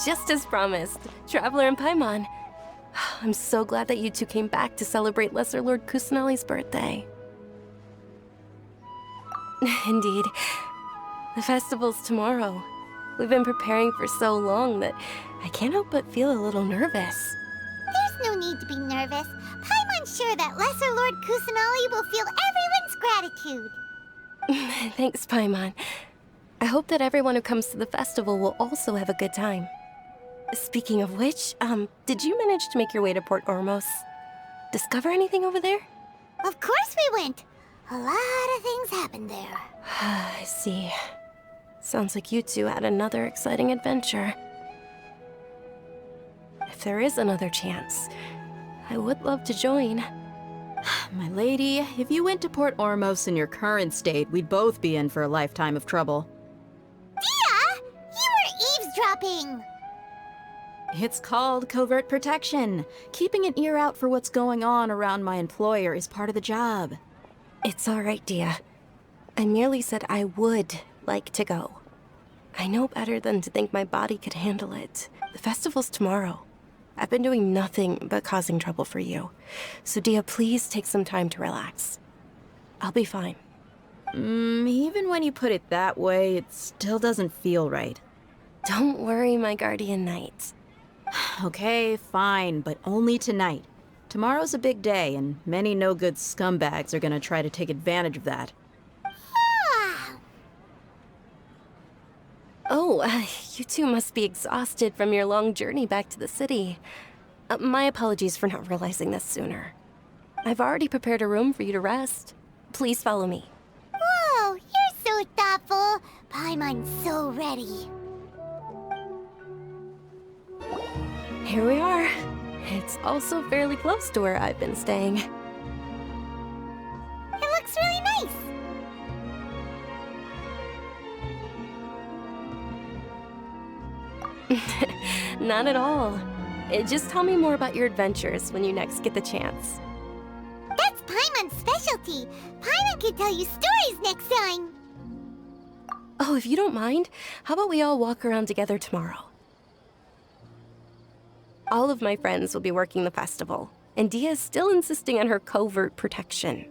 Just as promised, Traveler and Paimon. I'm so glad that you two came back to celebrate Lesser Lord Kusanali's birthday. Indeed. The festival's tomorrow. We've been preparing for so long that I can't help but feel a little nervous. There's no need to be nervous. Paimon's sure that Lesser Lord Kusanali will feel everyone's gratitude. Thanks, Paimon. I hope that everyone who comes to the festival will also have a good time. Speaking of which, did you manage to make your way to Port Ormos? Discover anything over there? Of course we went. A lot of things happened there. I see. Sounds like you two had another exciting adventure. If there is another chance, I would love to join. My lady, if you went to Port Ormos in your current state, we'd both be in for a lifetime of trouble. Dia! You were eavesdropping! It's called covert protection. Keeping an ear out for what's going on around my employer is part of the job. It's all right, Dia. I merely said I would like to go. I know better than to think my body could handle it. The festival's tomorrow. I've been doing nothing but causing trouble for you. So Dia, please take some time to relax. I'll be fine. Even when you put it that way, it still doesn't feel right. Don't worry, my guardian knight. Okay, fine, but only tonight. Tomorrow's a big day, and many no-good scumbags are gonna try to take advantage of that. Oh, you two must be exhausted from your long journey back to the city. My apologies for not realizing this sooner. I've already prepared a room for you to rest. Please follow me. Whoa, you're so thoughtful. Paimon's so ready. Here we are. It's also fairly close to where I've been staying. It looks really nice. Not at all. Just tell me more about your adventures when you next get the chance. That's Paimon's specialty. Paimon can tell you stories next time. Oh, if you don't mind, how about we all walk around together tomorrow? All of my friends will be working the festival, and Dia is still insisting on her covert protection.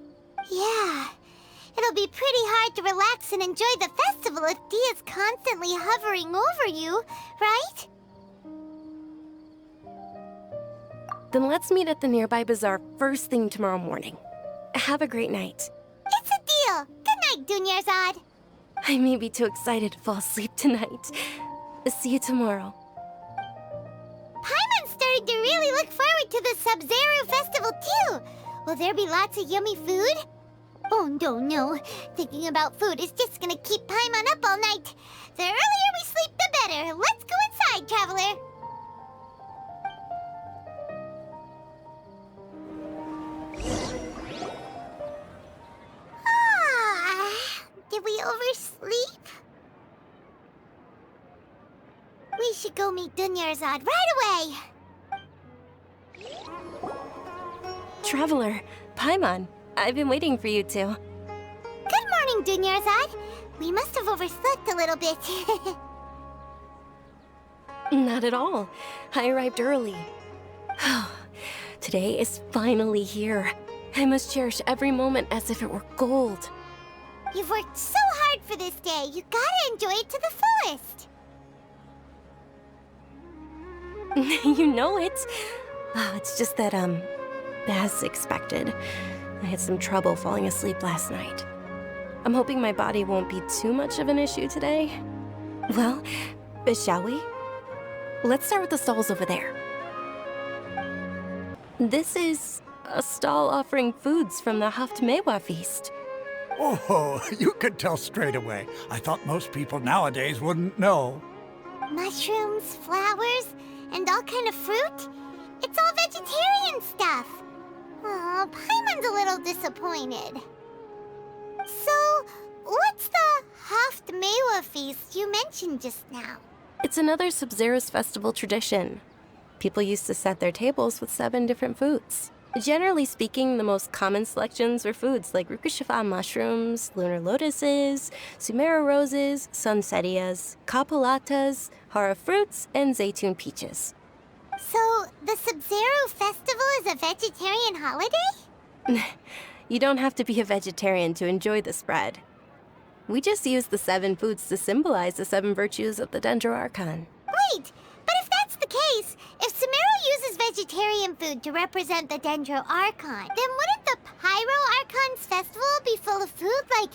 Yeah. It'll be pretty hard to relax and enjoy the festival if Dia's constantly hovering over you, right? Then let's meet at the nearby bazaar first thing tomorrow morning. Have a great night. It's a deal. Good night, Dunyarzad. I may be too excited to fall asleep tonight. See you tomorrow. Paimon's starting to really look forward to the Sabzeruz festival too. Will there be lots of yummy food? Oh, no. Thinking about food is just gonna keep Paimon up all night. The earlier we sleep, the better. Let's go inside, Traveler. Did we oversleep? We should go meet Dunyarzad right away. Traveler, Paimon, I've been waiting for you two. Good morning, Dunyarzad. We must have overslept a little bit. Not at all. I arrived early. Today is finally here. I must cherish every moment as if it were gold. You've worked so hard for this day. You gotta enjoy it to the fullest. You know it. It's just that, as expected, I had some trouble falling asleep last night. I'm hoping my body won't be too much of an issue today. Well, shall we? Let's start with the stalls over there. This is a stall offering foods from the Haftmewa feast. Oh, you could tell straight away. I thought most people nowadays wouldn't know. Mushrooms, flowers, and all kind of fruit? It's all vegetarian stuff. Oh, Paimon's a little disappointed. So, what's the Haftmewa feast you mentioned just now? It's another Sabzeruz festival tradition. People used to set their tables with 7 different foods. Generally speaking, the most common selections were foods like Rukashifa mushrooms, lunar lotuses, Sumera roses, sunsetias, capulatas, hara fruits, and zaytun peaches. So, the Sabzeruz festival is a vegetarian holiday? You don't have to be a vegetarian to enjoy the spread. We just use the 7 foods to symbolize the 7 virtues of the Dendro Archon. Wait, but if that's the case, if Sumera uses vegetarian food to represent the Dendro Archon, then wouldn't the Pyro Archon's festival be full of food like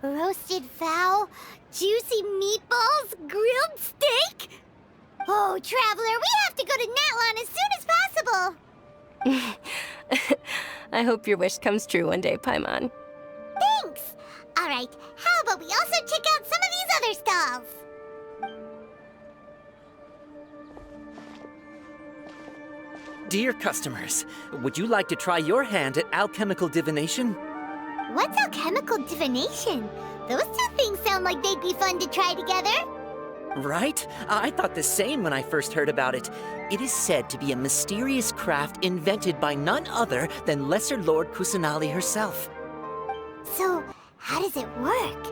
roasted fowl, juicy meatballs, grilled steak? Oh, Traveler, we have to go to Natlan as soon as possible! I hope your wish comes true one day, Paimon. Thanks! Alright, how about we also check out some of these other stalls? Dear customers, would you like to try your hand at alchemical divination? What's alchemical divination? Those two things sound like they'd be fun to try together. Right? I thought the same when I first heard about it. It is said to be a mysterious craft invented by none other than Lesser Lord Kusanali herself. So, how does it work?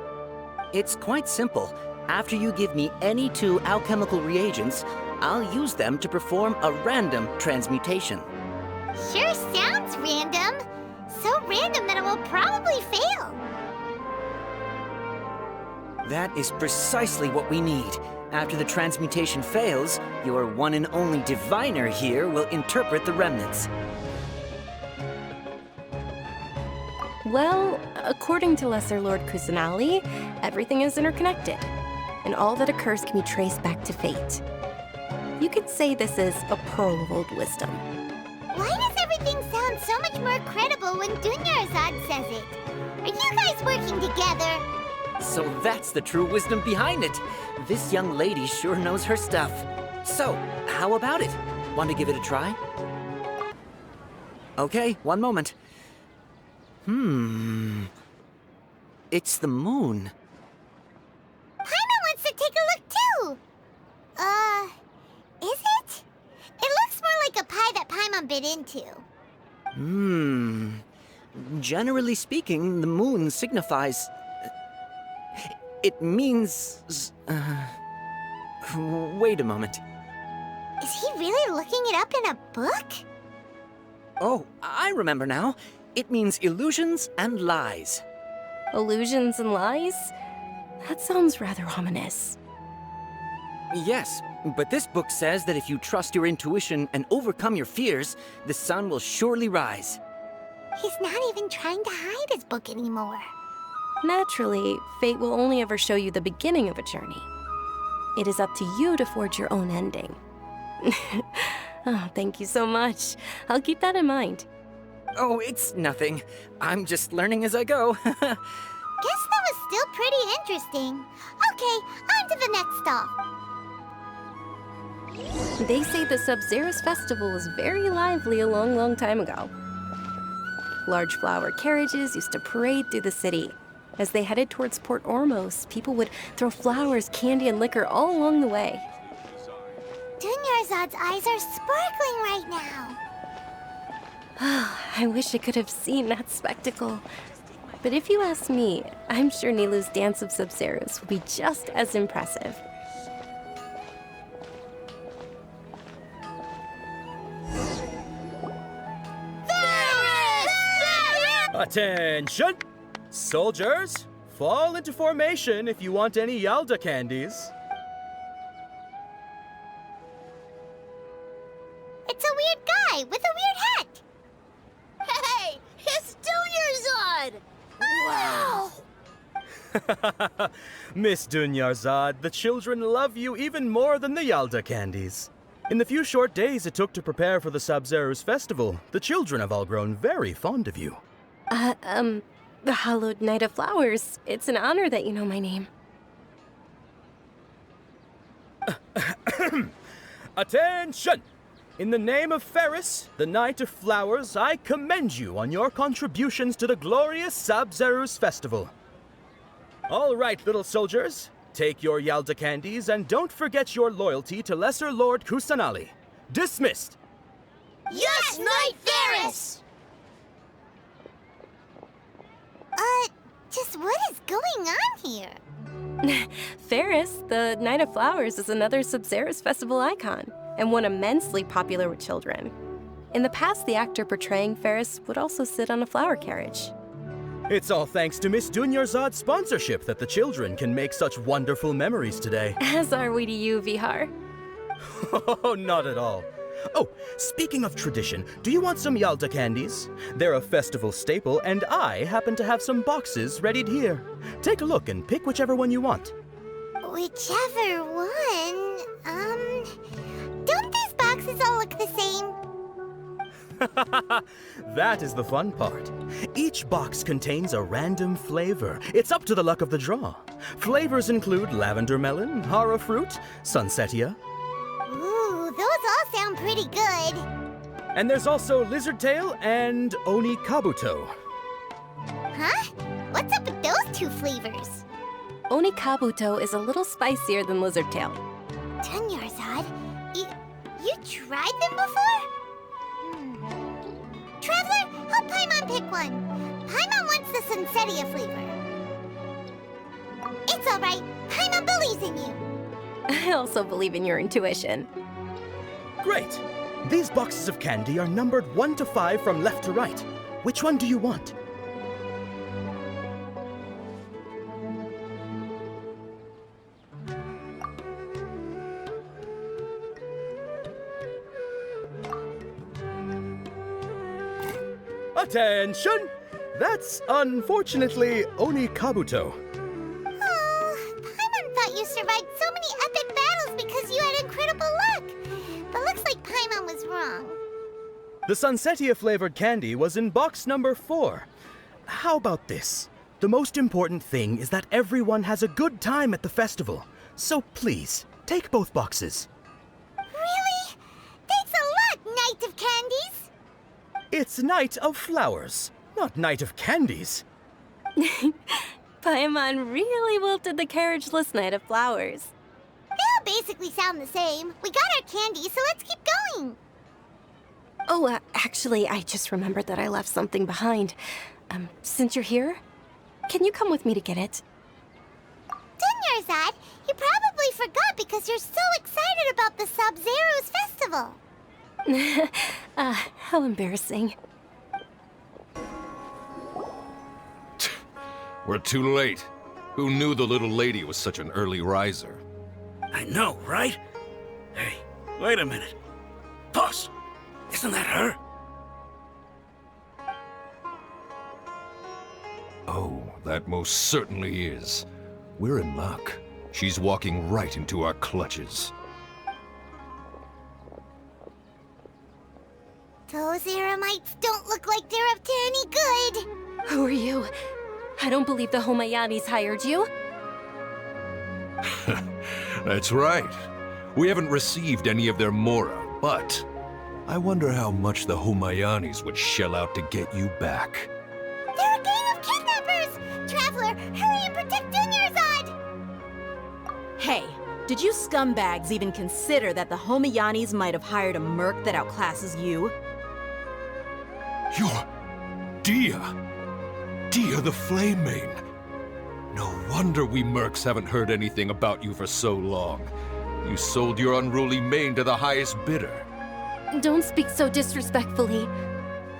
It's quite simple. After you give me any 2 alchemical reagents, I'll use them to perform a random transmutation. Sure sounds random. So random that it will probably fail. That is precisely what we need. After the transmutation fails, your one and only diviner here will interpret the remnants. Well, according to Lesser Lord Kusanali, everything is interconnected, and all that occurs can be traced back to fate. You could say this is a pearl of old wisdom. Why does everything sound so much more credible when Dunyarzad says it? Are you guys working together? So that's the true wisdom behind it. This young lady sure knows her stuff. So, how about it? Want to give it a try? Okay, one moment. It's the moon. Paimon wants to take a look too! Is it? It looks more like a pie that Paimon bit into. Generally speaking, the moon signifies... It means... Wait a moment. Is he really looking it up in a book? Oh, I remember now. It means illusions and lies. Illusions and lies? That sounds rather ominous. Yes, but this book says that if you trust your intuition and overcome your fears, the sun will surely rise. He's not even trying to hide his book anymore. Naturally, fate will only ever show you the beginning of a journey. It is up to you to forge your own ending. Oh, thank you so much. I'll keep that in mind. Oh, it's nothing. I'm just learning as I go. Guess that was still pretty interesting. Okay, on to the next stop. They say the Sabzeruz festival was very lively a long, long time ago. Large flower carriages used to parade through the city. As they headed towards Port Ormos, people would throw flowers, candy, and liquor all along the way. Dunyarzad's eyes are sparkling right now. I wish I could have seen that spectacle. But if you ask me, I'm sure Nilu's Dance of Sabzeruz will be just as impressive. Attention! Soldiers, fall into formation if you want any Yalda candies. It's a weird guy with a weird hat. Hey, it's Dunyarzad! Wow! Miss Dunyarzad, the children love you even more than the Yalda candies. In the few short days it took to prepare for the Sabzeruz festival, the children have all grown very fond of you. The Hallowed Night of Flowers. It's an honor that you know my name. Attention! In the name of Ferris, the Knight of Flowers, I commend you on your contributions to the glorious Sabzeruz festival. All right, little soldiers, take your Yalda candies and don't forget your loyalty to Lesser Lord Kusanali. Dismissed! Yes, Knight Ferris! Just what is going on here? Ferris, the Night of Flowers, is another Sabzeruz festival icon, and one immensely popular with children. In the past, the actor portraying Ferris would also sit on a flower carriage. It's all thanks to Miss Dunyarzad's sponsorship that the children can make such wonderful memories today. As are we to you, Vihar. Oh, not at all. Oh, speaking of tradition, do you want some Yalta candies? They're a festival staple, and I happen to have some boxes readied here. Take a look and pick whichever one you want. Whichever one, don't these boxes all look the same? That is the fun part. Each box contains a random flavor. It's up to the luck of the draw. Flavors include lavender melon, hara fruit, sunsetia. Ooh, those all sound pretty good. And there's also lizard tail and oni kabuto. Huh? What's up with those two flavors? Oni kabuto is a little spicier than lizard tail. Dunyarzad, you tried them before? Traveler, help Paimon pick one. Paimon wants the Sunsetia flavor. It's all right. Paimon believes in you. I also believe in your intuition. Great! These boxes of candy are numbered 1 to 5 from left to right. Which one do you want? Attention! That's unfortunately Oni Kabuto. Oh, Paimon thought you survived so many epic battles because you had incredible luck. But looks like Paimon was wrong. The Sunsetia flavored candy was in box number 4. How about this? The most important thing is that everyone has a good time at the festival. So please, take both boxes. Really? Thanks a lot, Knight of Candies. It's Night of Flowers, not Night of Candies. Paimon really wilted the carriageless Night of Flowers. They all basically sound the same. We got our candy, so let's keep going. Oh, actually, I just remembered that I left something behind. Since you're here, can you come with me to get it? Dunyarzad, you probably forgot because you're so excited about the Sabzeruz festival. How embarrassing. We're too late. Who knew the little lady was such an early riser? I know, right? Hey, wait a minute. Boss, isn't that her? Oh, that most certainly is. We're in luck. She's walking right into our clutches. Those Eremites don't look like they're up to any good. Who are you? I don't believe the Homayanis hired you. That's right. We haven't received any of their mora, but I wonder how much the Homayanis would shell out to get you back. They're a gang of kidnappers! Traveler, hurry and protect Dunyarzad! Hey, did you scumbags even consider that the Homayanis might have hired a merc that outclasses you? You're... Dia! Dia the Flame Main! No wonder we mercs haven't heard anything about you for so long. You sold your unruly mane to the highest bidder. Don't speak so disrespectfully.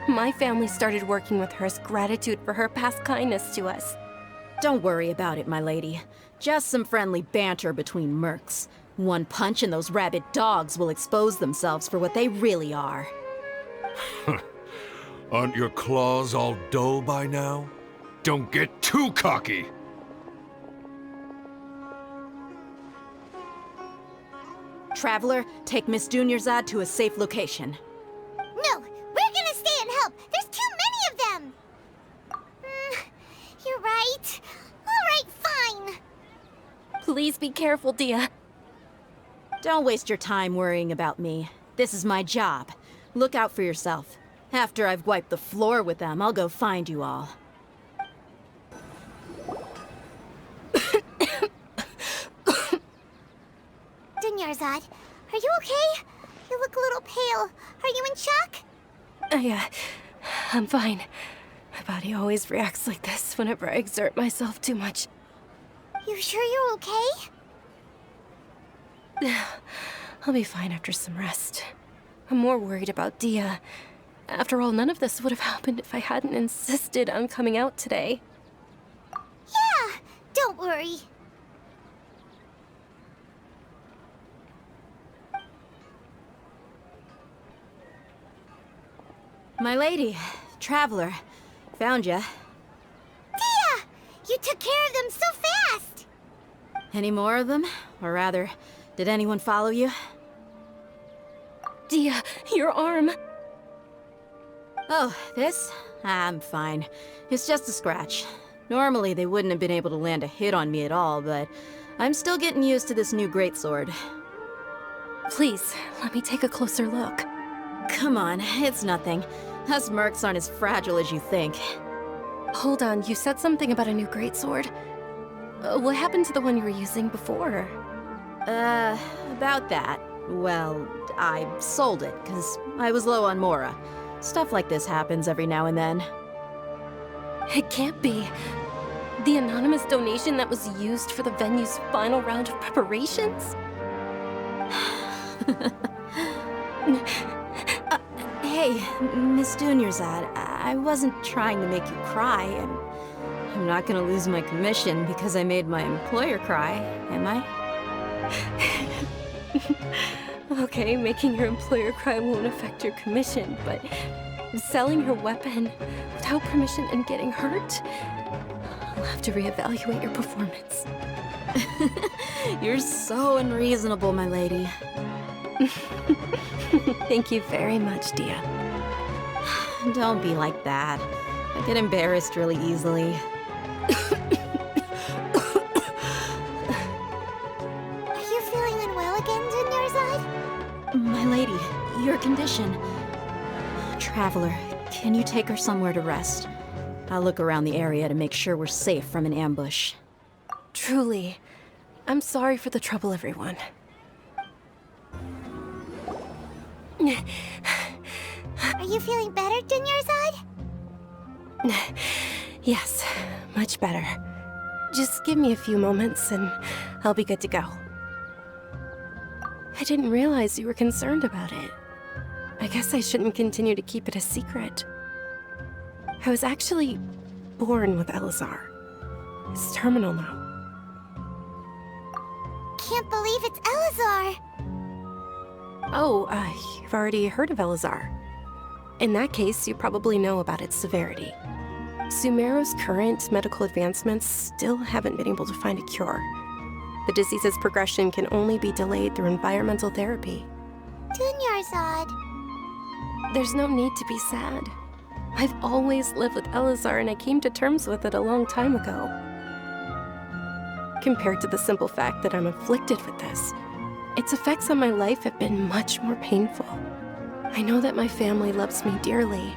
My family started working with her as gratitude for her past kindness to us. Don't worry about it, my lady. Just some friendly banter between mercs. One punch and those rabid dogs will expose themselves for what they really are. Aren't your claws all dull by now? Don't get too cocky! Traveler, take Miss Dunyarzad to a safe location. No, we're gonna stay and help. There's too many of them. You're right. All right, fine. Please be careful, Dia. Don't waste your time worrying about me. This is my job. Look out for yourself. After I've wiped the floor with them, I'll go find you all. Dunyarzad, are you okay? You look a little pale. Are you in shock? I'm fine. My body always reacts like this whenever I exert myself too much. You sure you're okay? I'll be fine after some rest. I'm more worried about Dia. After all, none of this would have happened if I hadn't insisted on coming out today. Yeah, don't worry. My lady, traveler, found ya. Dia! You took care of them so fast! Any more of them? Or rather, did anyone follow you? Dia, your arm! Oh, this? I'm fine. It's just a scratch. Normally, they wouldn't have been able to land a hit on me at all, but I'm still getting used to this new greatsword. Please, let me take a closer look. Come on, it's nothing. Us mercs aren't as fragile as you think. Hold on, you said something about a new greatsword. What happened to the one you were using before? About that. Well, I sold it, because I was low on Mora. Stuff like this happens every now and then. It can't be. The anonymous donation that was used for the venue's final round of preparations? Hey, Miss Dunyarzad, I wasn't trying to make you cry, and I'm not gonna lose my commission because I made my employer cry, am I? Okay, making your employer cry won't affect your commission, but selling your weapon without permission and getting hurt? I'll have to reevaluate your performance. You're so unreasonable, my lady. Thank you very much, Dia. Don't be like that. I get embarrassed really easily. Are you feeling unwell again, Dunyarzad? My lady, your condition. Traveler, can you take her somewhere to rest? I'll look around the area to make sure we're safe from an ambush. Truly, I'm sorry for the trouble, everyone. Are you feeling better, Dunyarzad? Yes, much better. Just give me a few moments and I'll be good to go. I didn't realize you were concerned about it. I guess I shouldn't continue to keep it a secret. I was actually born with Elazar. It's terminal now. Can't believe it's Elazar! Oh, you've already heard of Elazar. In that case, you probably know about its severity. Sumeru's current medical advancements still haven't been able to find a cure. The disease's progression can only be delayed through environmental therapy. Dunyarzad. There's no need to be sad. I've always lived with Elazar and I came to terms with it a long time ago. Compared to the simple fact that I'm afflicted with this, its effects on my life have been much more painful. I know that my family loves me dearly.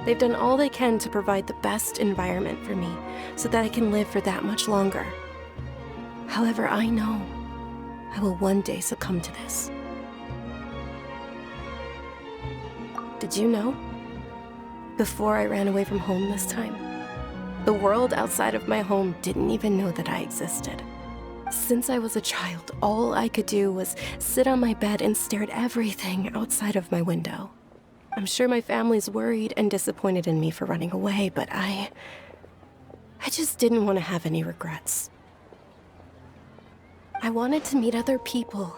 They've done all they can to provide the best environment for me so that I can live for that much longer. However, I know I will one day succumb to this. Did you know? Before I ran away from home this time, the world outside of my home didn't even know that I existed. Since I was a child, all I could do was sit on my bed and stare at everything outside of my window. I'm sure my family's worried and disappointed in me for running away, but I just didn't want to have any regrets. I wanted to meet other people.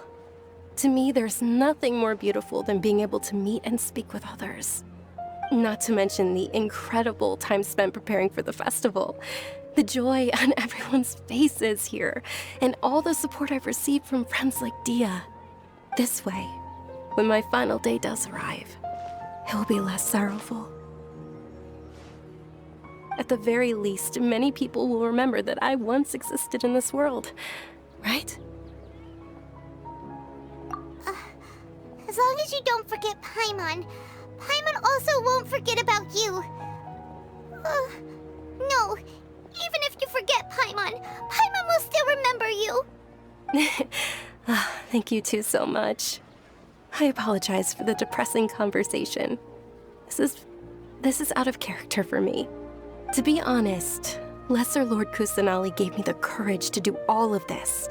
To me, there's nothing more beautiful than being able to meet and speak with others. Not to mention the incredible time spent preparing for the festival. The joy on everyone's faces here, and all the support I've received from friends like Dia. This way, when my final day does arrive, it will be less sorrowful. At the very least, many people will remember that I once existed in this world, right? As long as you don't forget Paimon, Paimon also won't forget about you. No, even if you forget Paimon, Paimon will still remember you. Thank you two so much. I apologize for the depressing conversation. This is out of character for me. To be honest, Lesser Lord Kusanali gave me the courage to do all of this.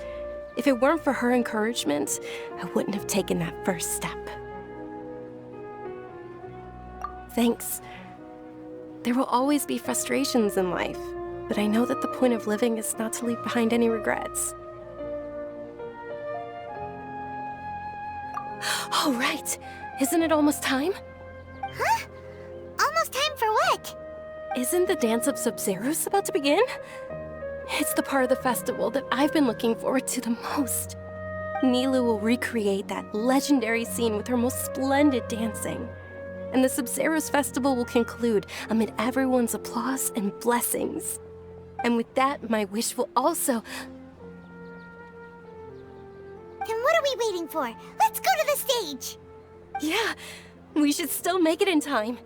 If it weren't for her encouragement, I wouldn't have taken that first step. Thanks. There will always be frustrations in life, but I know that the point of living is not to leave behind any regrets. Oh, right. Isn't it almost time? Huh? Almost time for what? Isn't the Dance of Sabzeruz about to begin? It's the part of the festival that I've been looking forward to the most. Nilou will recreate that legendary scene with her most splendid dancing. And the Sabzeruz festival will conclude amid everyone's applause and blessings. And with that, my wish will also... Then what are we waiting for? Let's go to the stage! Yeah, we should still make it in time.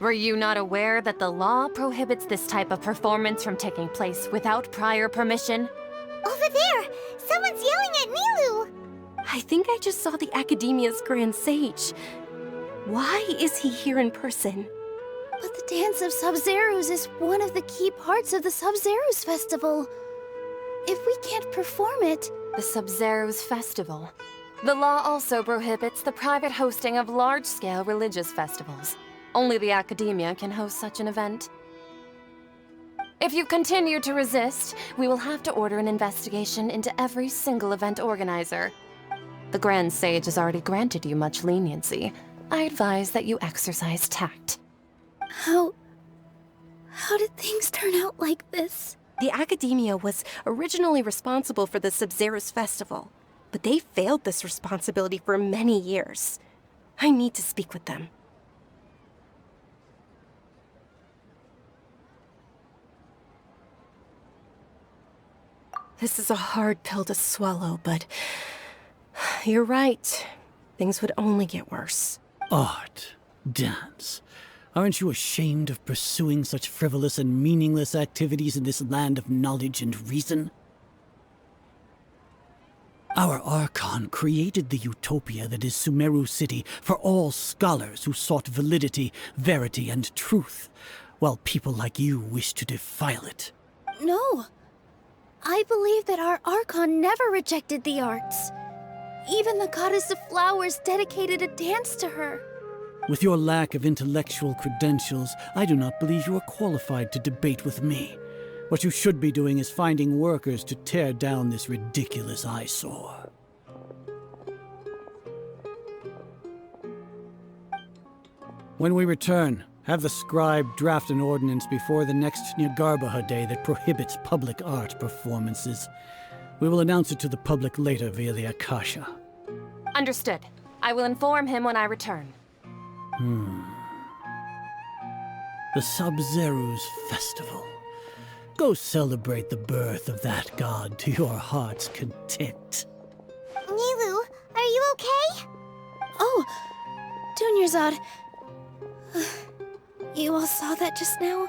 Were you not aware that the law prohibits this type of performance from taking place without prior permission? Over there! Someone's yelling at Nilou! I think I just saw the Academia's Grand Sage. Why is he here in person? But the Dance of Sabzeruz is one of the key parts of the Sabzeruz Festival. If we can't perform it... The Sabzeruz Festival. The law also prohibits the private hosting of large-scale religious festivals. Only the Academia can host such an event. If you continue to resist, we will have to order an investigation into every single event organizer. The Grand Sage has already granted you much leniency. I advise that you exercise tact. How did things turn out like this? The Academia was originally responsible for the Sabzeruz Festival, but they failed this responsibility for many years. I need to speak with them. This is a hard pill to swallow, but you're right. Things would only get worse. Art, dance. Aren't you ashamed of pursuing such frivolous and meaningless activities in this land of knowledge and reason? Our Archon created the utopia that is Sumeru City for all scholars who sought validity, verity, and truth, while people like you wish to defile it. No. I believe that our Archon never rejected the arts. Even the goddess of flowers dedicated a dance to her. With your lack of intellectual credentials, I do not believe you are qualified to debate with me. What you should be doing is finding workers to tear down this ridiculous eyesore. When we return, have the scribe draft an ordinance before the next Nyargarbaha Day that prohibits public art performances. We will announce it to the public later via the Akasha. Understood. I will inform him when I return. The Sabzeruz Festival. Go celebrate the birth of that god to your heart's content. Nilou, are you okay? Oh, Dunyarzad. You all saw that just now?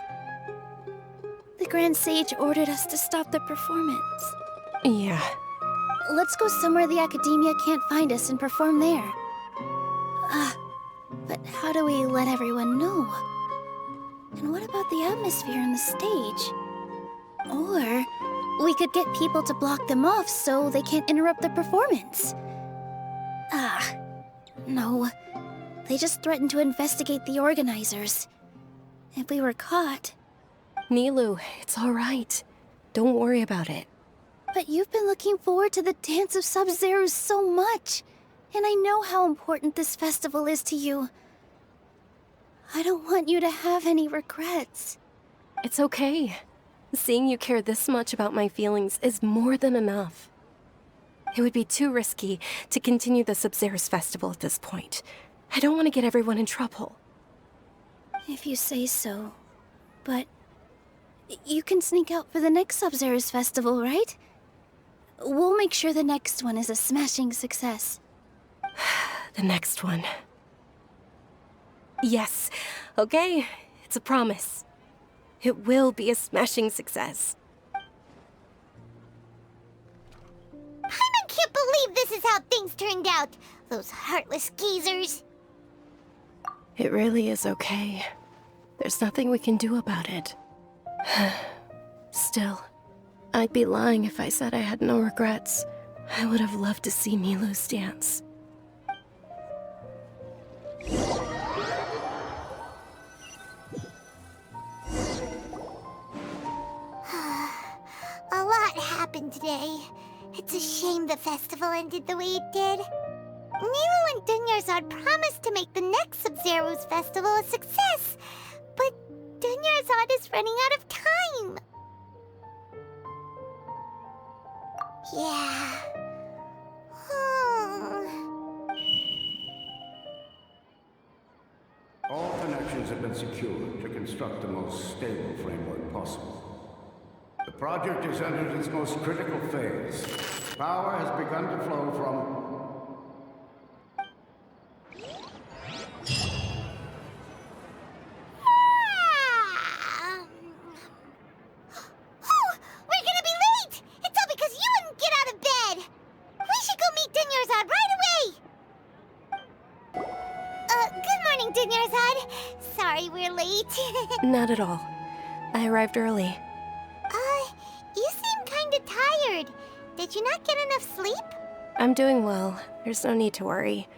The Grand Sage ordered us to stop the performance. Yeah. Let's go somewhere the Academia can't find us and perform there. But how do we let everyone know? And what about the atmosphere on the stage? Or we could get people to block them off so they can't interrupt the performance. No. They just threatened to investigate the organizers. If we were caught... Nilou, it's all right. Don't worry about it. But you've been looking forward to the Dance of Sabzeruz so much. And I know how important this festival is to you. I don't want you to have any regrets. It's okay. Seeing you care this much about my feelings is more than enough. It would be too risky to continue the Sabzeruz festival at this point. I don't want to get everyone in trouble. If you say so. But you can sneak out for the next Sabzeruz festival, right? We'll make sure the next one is a smashing success. The next one. Yes. Okay. It's a promise. It will be a smashing success. Paimon can't believe this is how things turned out. Those heartless geezers. It really is okay. There's nothing we can do about it. Still, I'd be lying if I said I had no regrets. I would have loved to see Milu's dance. A lot happened today. It's a shame the festival ended the way it did. Milu and Dunyarzad promised to make the next Sabzeruz festival a success, but Dunyarzad is running out of time. Yeah. All connections have been secured to construct the most stable framework possible. The project has entered its most critical phase. Power has begun to flow from... Oh, we're gonna be late! It's all because you wouldn't get out of bed! We should go meet Dunyarzad right away! Good morning, Dunyarzad. Sorry we're late. Not at all. I arrived early. You seem kinda tired. Did you not get enough sleep? I'm doing well. There's no need to worry.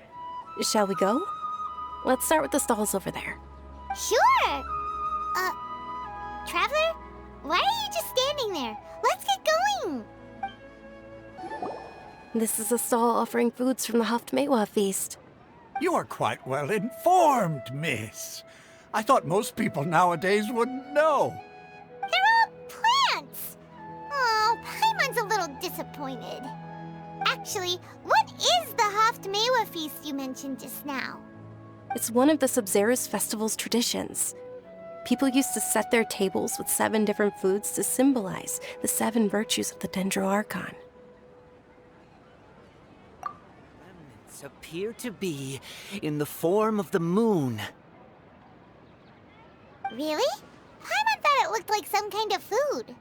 Shall we go? Let's start with the stalls over there. Sure! Traveler? Why are you just standing there? Let's get going! This is a stall offering foods from the Haftmewa feast. You are quite well informed, miss. I thought most people nowadays wouldn't know. They're all plants! Oh, Paimon's a little disappointed. Actually, what is the Haftmewa feast you mentioned just now? It's one of the Sabzeruz festival's traditions. People used to set their tables with 7 different foods to symbolize the 7 virtues of the Dendro Archon. Remnants appear to be in the form of the moon. Really? Paimon thought it looked like some kind of food.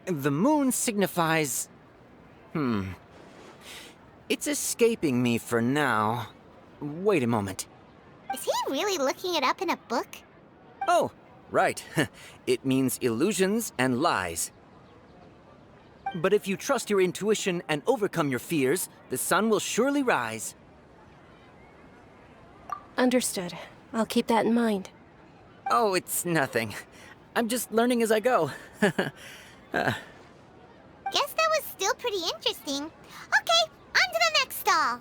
The moon signifies... It's escaping me for now. Wait a moment. Is he really looking it up in a book? Oh, right. It means illusions and lies. But if you trust your intuition and overcome your fears, the sun will surely rise. Understood. I'll keep that in mind. Oh, it's nothing. I'm just learning as I go. Guess that was still pretty interesting. Okay, on to the next stall.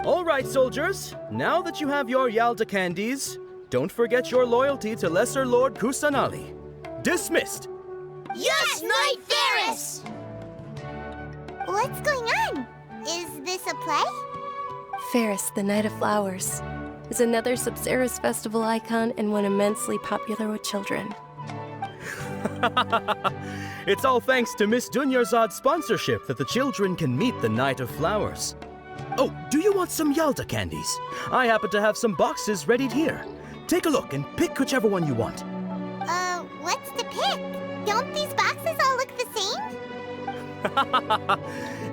All right, soldiers. Now that you have your Yalda candies, don't forget your loyalty to Lesser Lord Kusanali. Dismissed! Yes, Knight Varys! What's going on? Is this a play? Ferris, the Knight of Flowers, is another Sabzeruz festival icon and one immensely popular with children. It's all thanks to Miss Dunyarzad's sponsorship that the children can meet the Knight of Flowers. Oh, do you want some Yalda candies? I happen to have some boxes readied here. Take a look and pick whichever one you want. What's to pick? Don't these boxes all look the same?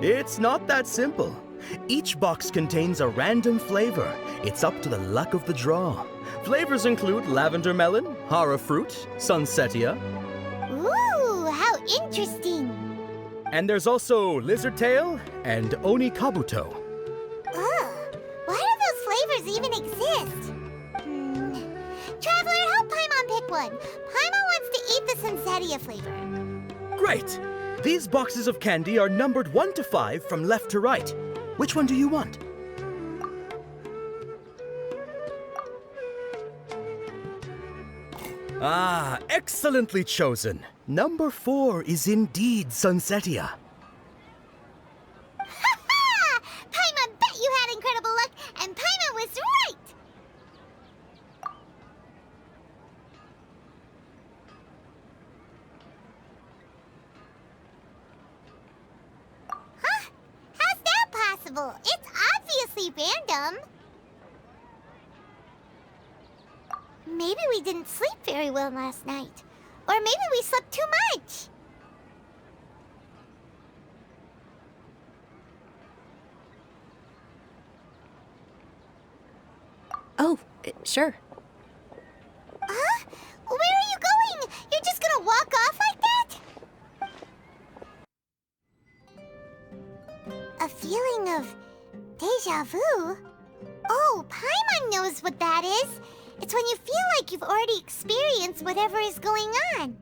It's not that simple. Each box contains a random flavor. It's up to the luck of the draw. Flavors include lavender melon, hara fruit, sunsetia. Ooh, how interesting. And there's also lizard tail and oni kabuto. Ugh, why do those flavors even exist? Traveler, help Paimon pick one. Paimon wants to eat the sunsetia flavor. Great! These boxes of candy are numbered 1 to 5 from left to right. Which one do you want? Ah, excellently chosen. Number 4 is indeed sunsetia. Ha-ha! Paimon bet you had incredible luck, and Paimon was right! Huh? How's that possible? It's obviously random. Maybe we didn't sleep very well last night. Or maybe we slept too much. Oh, sure. Huh? Where are you going? You're just gonna walk off like that? A feeling of déjà vu? Oh, Paimon knows what that is. It's when you feel like you've already experienced whatever is going on.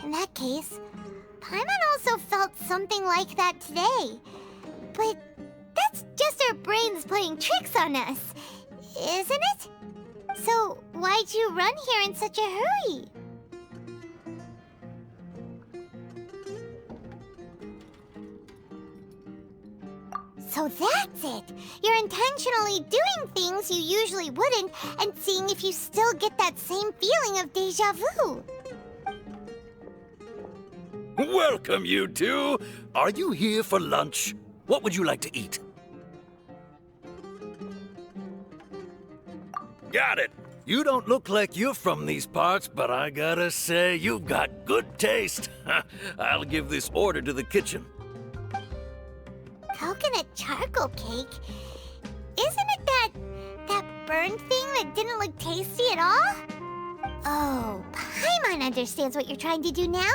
In that case, Paimon also felt something like that today. But that's just our brains playing tricks on us, isn't it? So why'd you run here in such a hurry? So that's it! You're intentionally doing things you usually wouldn't and seeing if you still get that same feeling of déjà vu. Welcome, you two. Are you here for lunch? What would you like to eat? Got it. You don't look like you're from these parts, but I gotta say, you've got good taste. I'll give this order to the kitchen. Coconut charcoal cake? Isn't it that burned thing that didn't look tasty at all? Oh, Paimon understands what you're trying to do now.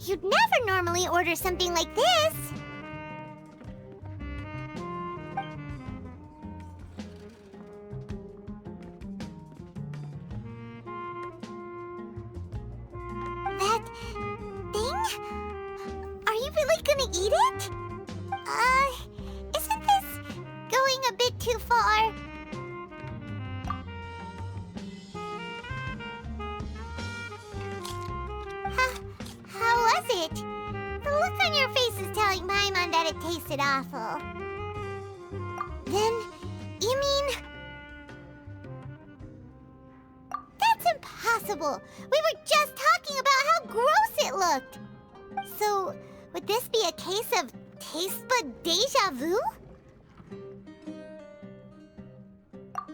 You'd never normally order something like this. That thing? Are you really gonna eat it? Isn't this going a bit too far? How was it? The look on your face is telling Paimon that it tasted awful. Then, you mean... That's impossible! We were just talking about how gross it looked! So, would this be a case of taste bud déjà vu?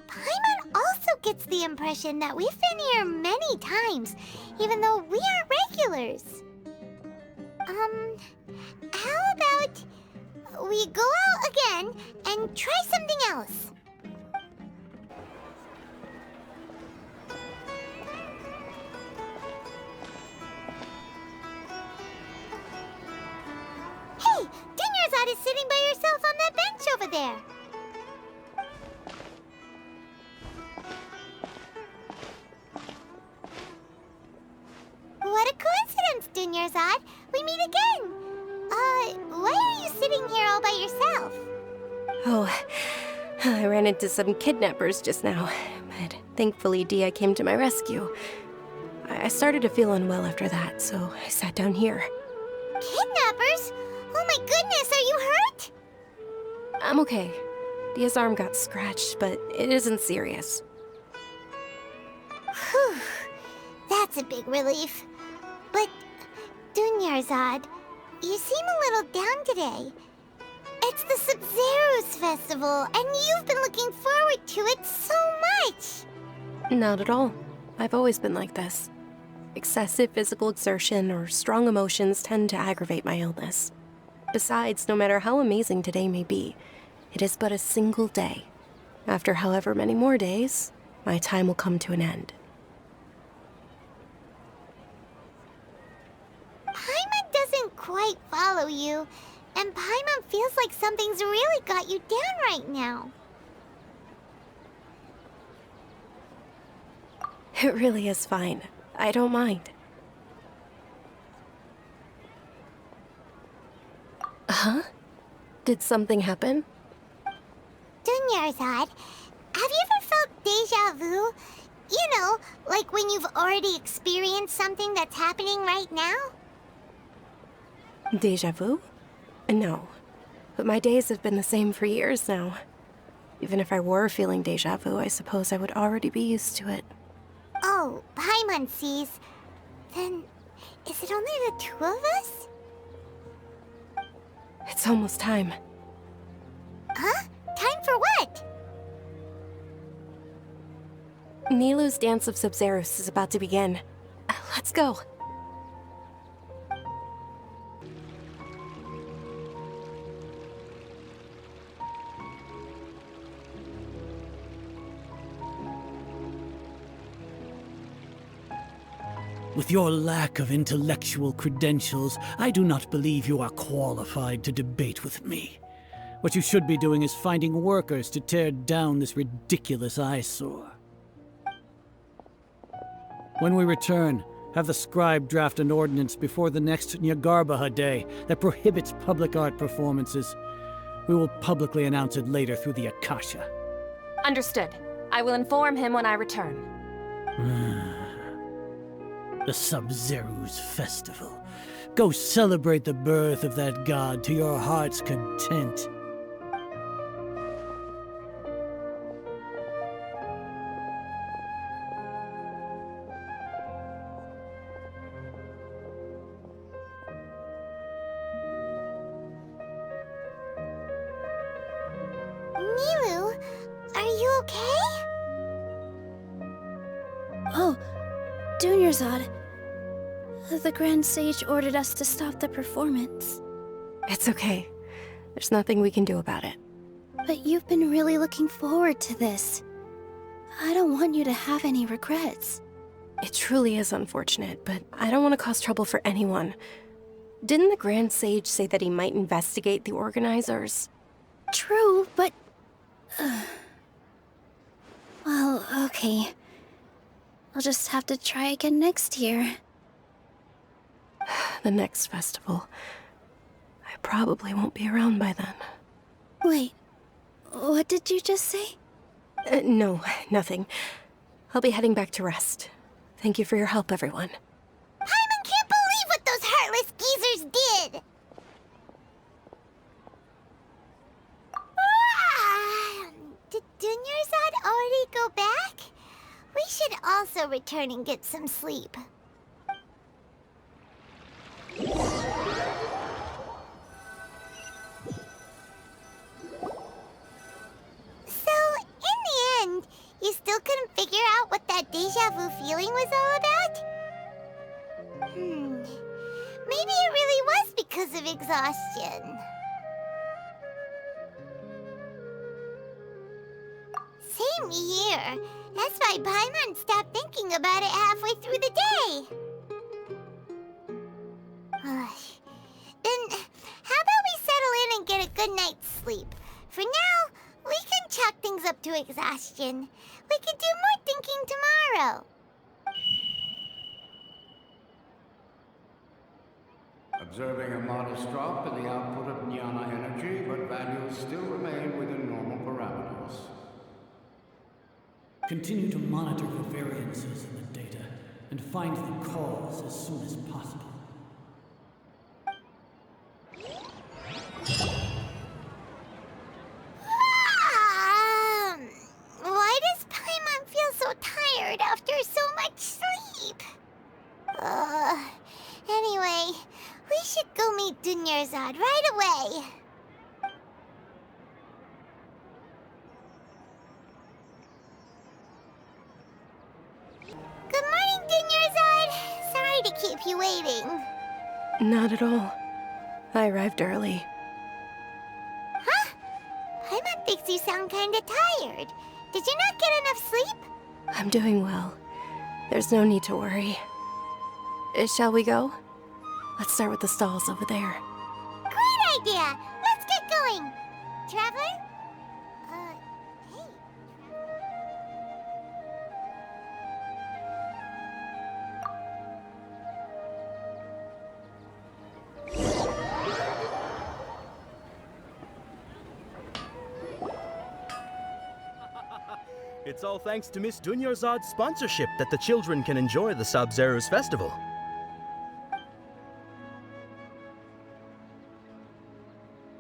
Paimon also gets the impression that we've been here many times, even though we are regulars. How about we go out again and try something else? Hey, Dinyarzad is sitting by herself on that bench over there. What a coincidence, Dinyarzad. We meet again. Why are you sitting here all by yourself? Oh, I ran into some kidnappers just now, but thankfully Dia came to my rescue. I started to feel unwell after that, so I sat down here. Kidnappers? Oh my goodness, are you hurt? I'm okay. Dia's arm got scratched, but it isn't serious. Whew, that's a big relief. But, Dunyarzad, you seem a little down today. It's the Sabzeruz festival, and you've been looking forward to it so much! Not at all. I've always been like this. Excessive physical exertion or strong emotions tend to aggravate my illness. Besides, no matter how amazing today may be, it is but a single day. After however many more days, my time will come to an end. Paimon doesn't quite follow you, and Paimon feels like something's really got you down right now. It really is fine. I don't mind. Huh? Did something happen? Dunyarzad, have you ever felt déjà vu? You know, like when you've already experienced something that's happening right now? Déjà vu? No. But my days have been the same for years now. Even if I were feeling déjà vu, I suppose I would already be used to it. Oh, Paimon sees. Then, is it only the two of us? It's almost time. Huh? Time for what? Nilou's Dance of Sabzeruz is about to begin. Let's go. With your lack of intellectual credentials, I do not believe you are qualified to debate with me. What you should be doing is finding workers to tear down this ridiculous eyesore. When we return, have the scribe draft an ordinance before the next Nyagarbaha Day that prohibits public art performances. We will publicly announce it later through the Akasha. Understood. I will inform him when I return. The Sabzeruz festival. Go celebrate the birth of that god to your heart's content. Milu, are you okay? Oh, Dunyarzad. The Grand Sage ordered us to stop the performance. It's okay. There's nothing we can do about it. But you've been really looking forward to this. I don't want you to have any regrets. It truly is unfortunate, but I don't want to cause trouble for anyone. Didn't the Grand Sage say that he might investigate the organizers? True, but... well, okay. I'll just have to try again next year. The next festival. I probably won't be around by then. Wait, what did you just say? No, nothing. I'll be heading back to rest. Thank you for your help, everyone. Paimon can't believe what those heartless geezers did! Did Dunyarzad already go back? We should also return and get some sleep. So, in the end, you still couldn't figure out what that deja vu feeling was all about? Maybe it really was because of exhaustion. Same here. That's why Paimon stopped thinking about it halfway through the day. Then, how about we settle in and get a good night's sleep? For now, we can chalk things up to exhaustion. We could do more thinking tomorrow. Observing a modest drop in the output of Jnana energy, but values still remain within normal parameters. Continue to monitor the variances in the data and find the cause as soon as possible. Why does Paimon feel so tired after so much sleep? Anyway, we should go meet Dunyarzad right away. Good morning, Dunyarzad. Sorry to keep you waiting. Not at all. I arrived early. Huh? Paimon thinks you sound kinda tired. Did you not get enough sleep? I'm doing well. There's no need to worry. Shall we go? Let's start with the stalls over there. Great idea! Let's get going! Traveler? Hey. It's all thanks to Miss Dunyarzad's sponsorship that the children can enjoy the Sabzeruz festival.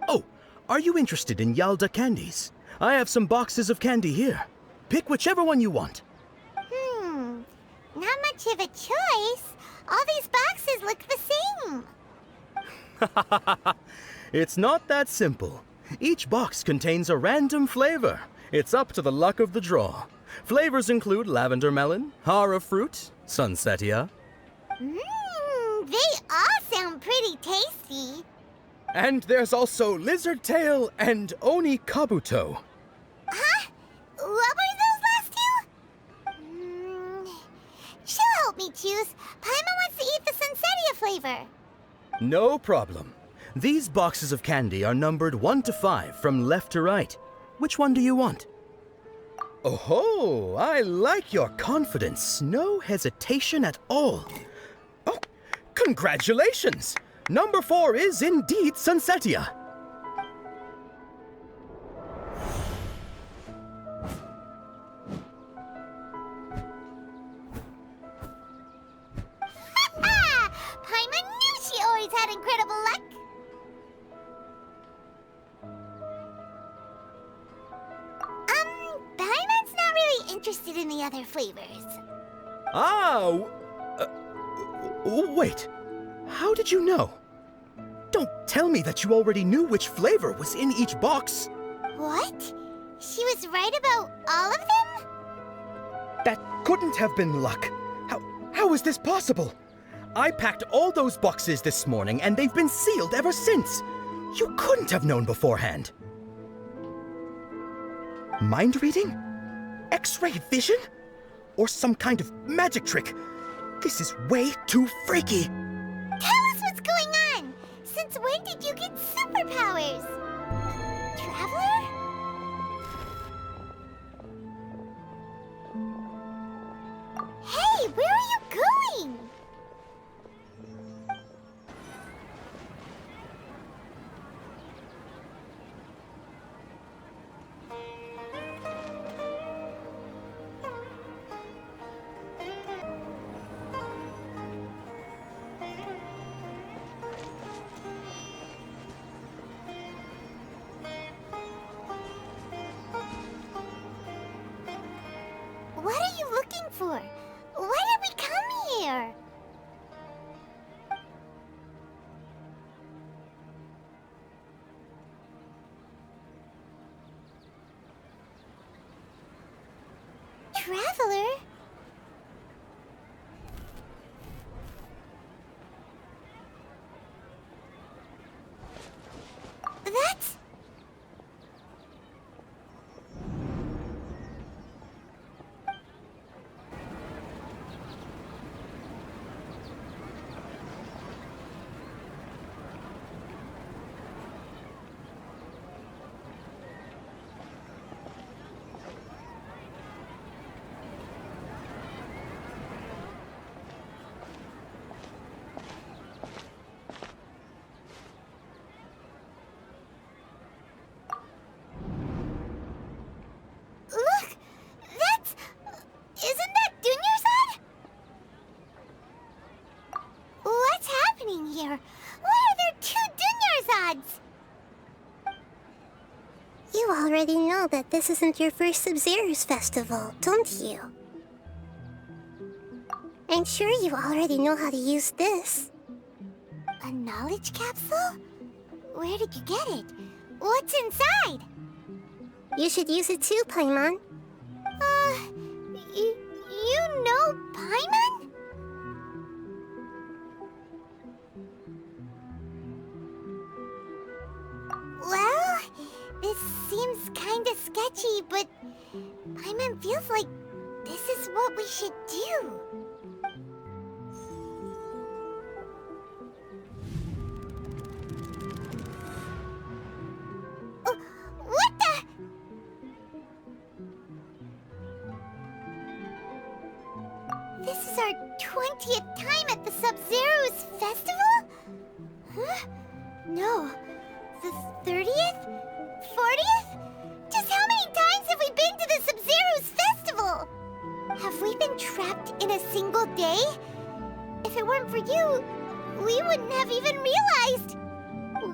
Oh, are you interested in Yalda candies? I have some boxes of candy here. Pick whichever one you want. Not much of a choice. All these boxes look the same. It's not that simple. Each box contains a random flavor. It's up to the luck of the draw. Flavors include lavender melon, hara fruit, sunsetia. They all sound pretty tasty. And there's also lizard tail and oni kabuto. Huh? What were those last two? She'll help me me choose. Paimon wants to eat the Sunsetia flavor. No problem. These boxes of candy are numbered 1 to 5 from left to right. Which one do you want? Oh, I like your confidence. No hesitation at all. Oh, congratulations! Number 4 is indeed Sunsetia. Paimon knew she always had incredible luck. Paimon's not really interested in the other flavors. Wait. How did you know? Don't tell me that you already knew which flavor was in each box. What? She was right about all of them? That couldn't have been luck. How is this possible? I packed all those boxes this morning and they've been sealed ever since. You couldn't have known beforehand. Mind reading? X-ray vision? Or some kind of magic trick? This is way too freaky. Tell us what's going on! Since when did you get superpowers? Traveler? Hey, where are you going? What are you looking for? Why did we come here? Traveler? That's... Look! That's... Isn't that Dunyarzad? What's happening here? Why are there 2 Dunyarzads? You already know that this isn't your first Sabzeruz festival, don't you? I'm sure you already know how to use this. A knowledge capsule? Where did you get it? What's inside? You should use it too, Paimon. You know Paimon? Well, this seems kinda sketchy, but Paimon feels like this is what we should do. What the? This is our 20th time at the Sabzeruz festival? Huh? No. The 30th? 40th? Just how many times have we been to the Sabzeruz festival? Have we been trapped in a single day? If it weren't for you, we wouldn't have even realized.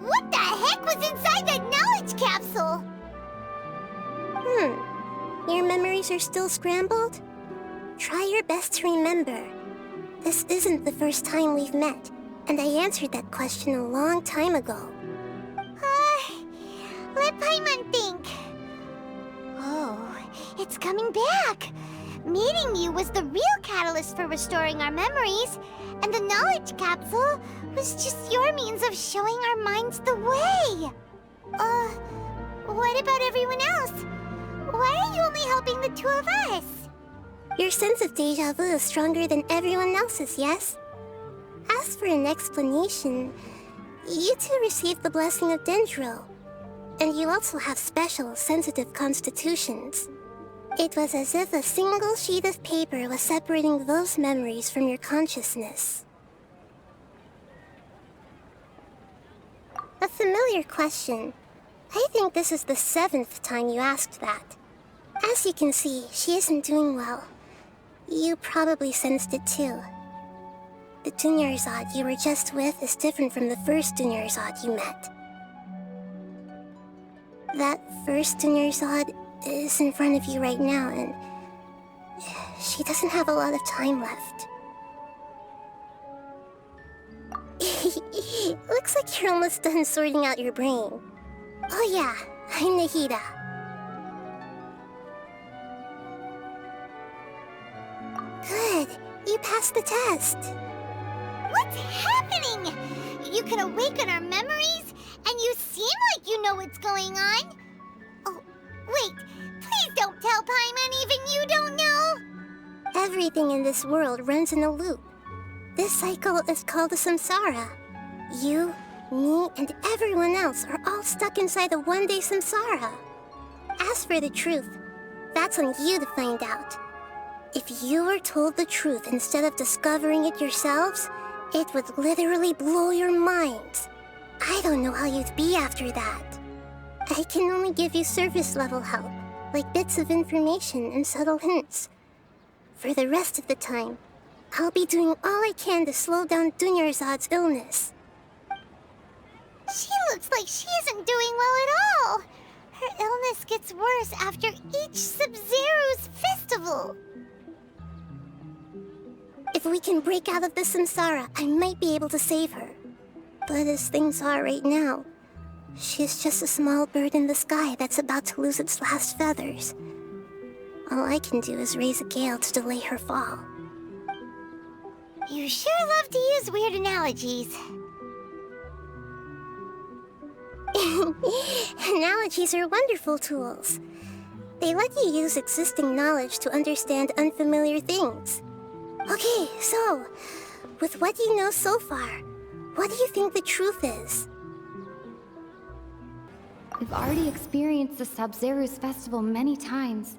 What the heck was inside that knowledge capsule? Your memories are still scrambled? Try your best to remember. This isn't the first time we've met, and I answered that question a long time ago. Let Paimon think. Oh, it's coming back. Meeting you was the real catalyst for restoring our memories, and the knowledge capsule was just your means of showing our minds the way. What about everyone else? Why are you only helping the 2 of us? Your sense of deja vu is stronger than everyone else's, yes? As for an explanation, you two received the blessing of Dendro, and you also have special, sensitive constitutions. It was as if a single sheet of paper was separating those memories from your consciousness. A familiar question. I think this is the 7th time you asked that. As you can see, she isn't doing well. You probably sensed it too. The Dunyarzad you were just with is different from the first Dunyarzad you met. That first Dunyarzad is in front of you right now, and she doesn't have a lot of time left. Looks like you're almost done sorting out your brain. Oh yeah, I'm Nahida. Good, you passed the test. What's happening? You can awaken our memories, and you seem like you know what's going on. Oh, wait, please don't tell Paimon even you don't know. Everything in this world runs in a loop. This cycle is called the samsara. You, me, and everyone else are all stuck inside the one-day samsara. As for the truth, that's on you to find out. If you were told the truth instead of discovering it yourselves, it would literally blow your minds. I don't know how you'd be after that. I can only give you surface-level help, like bits of information and subtle hints. For the rest of the time, I'll be doing all I can to slow down Dunyarzad's illness. She looks like she isn't doing well at all. Her illness gets worse after each Sabzeruz festival. If we can break out of the samsara, I might be able to save her. But as things are right now, she's just a small bird in the sky that's about to lose its last feathers. All I can do is raise a gale to delay her fall. You sure love to use weird analogies. Analogies are wonderful tools. They let you use existing knowledge to understand unfamiliar things. Okay, so, with what you know so far, what do you think the truth is? We've already experienced the Sabzeruz festival many times.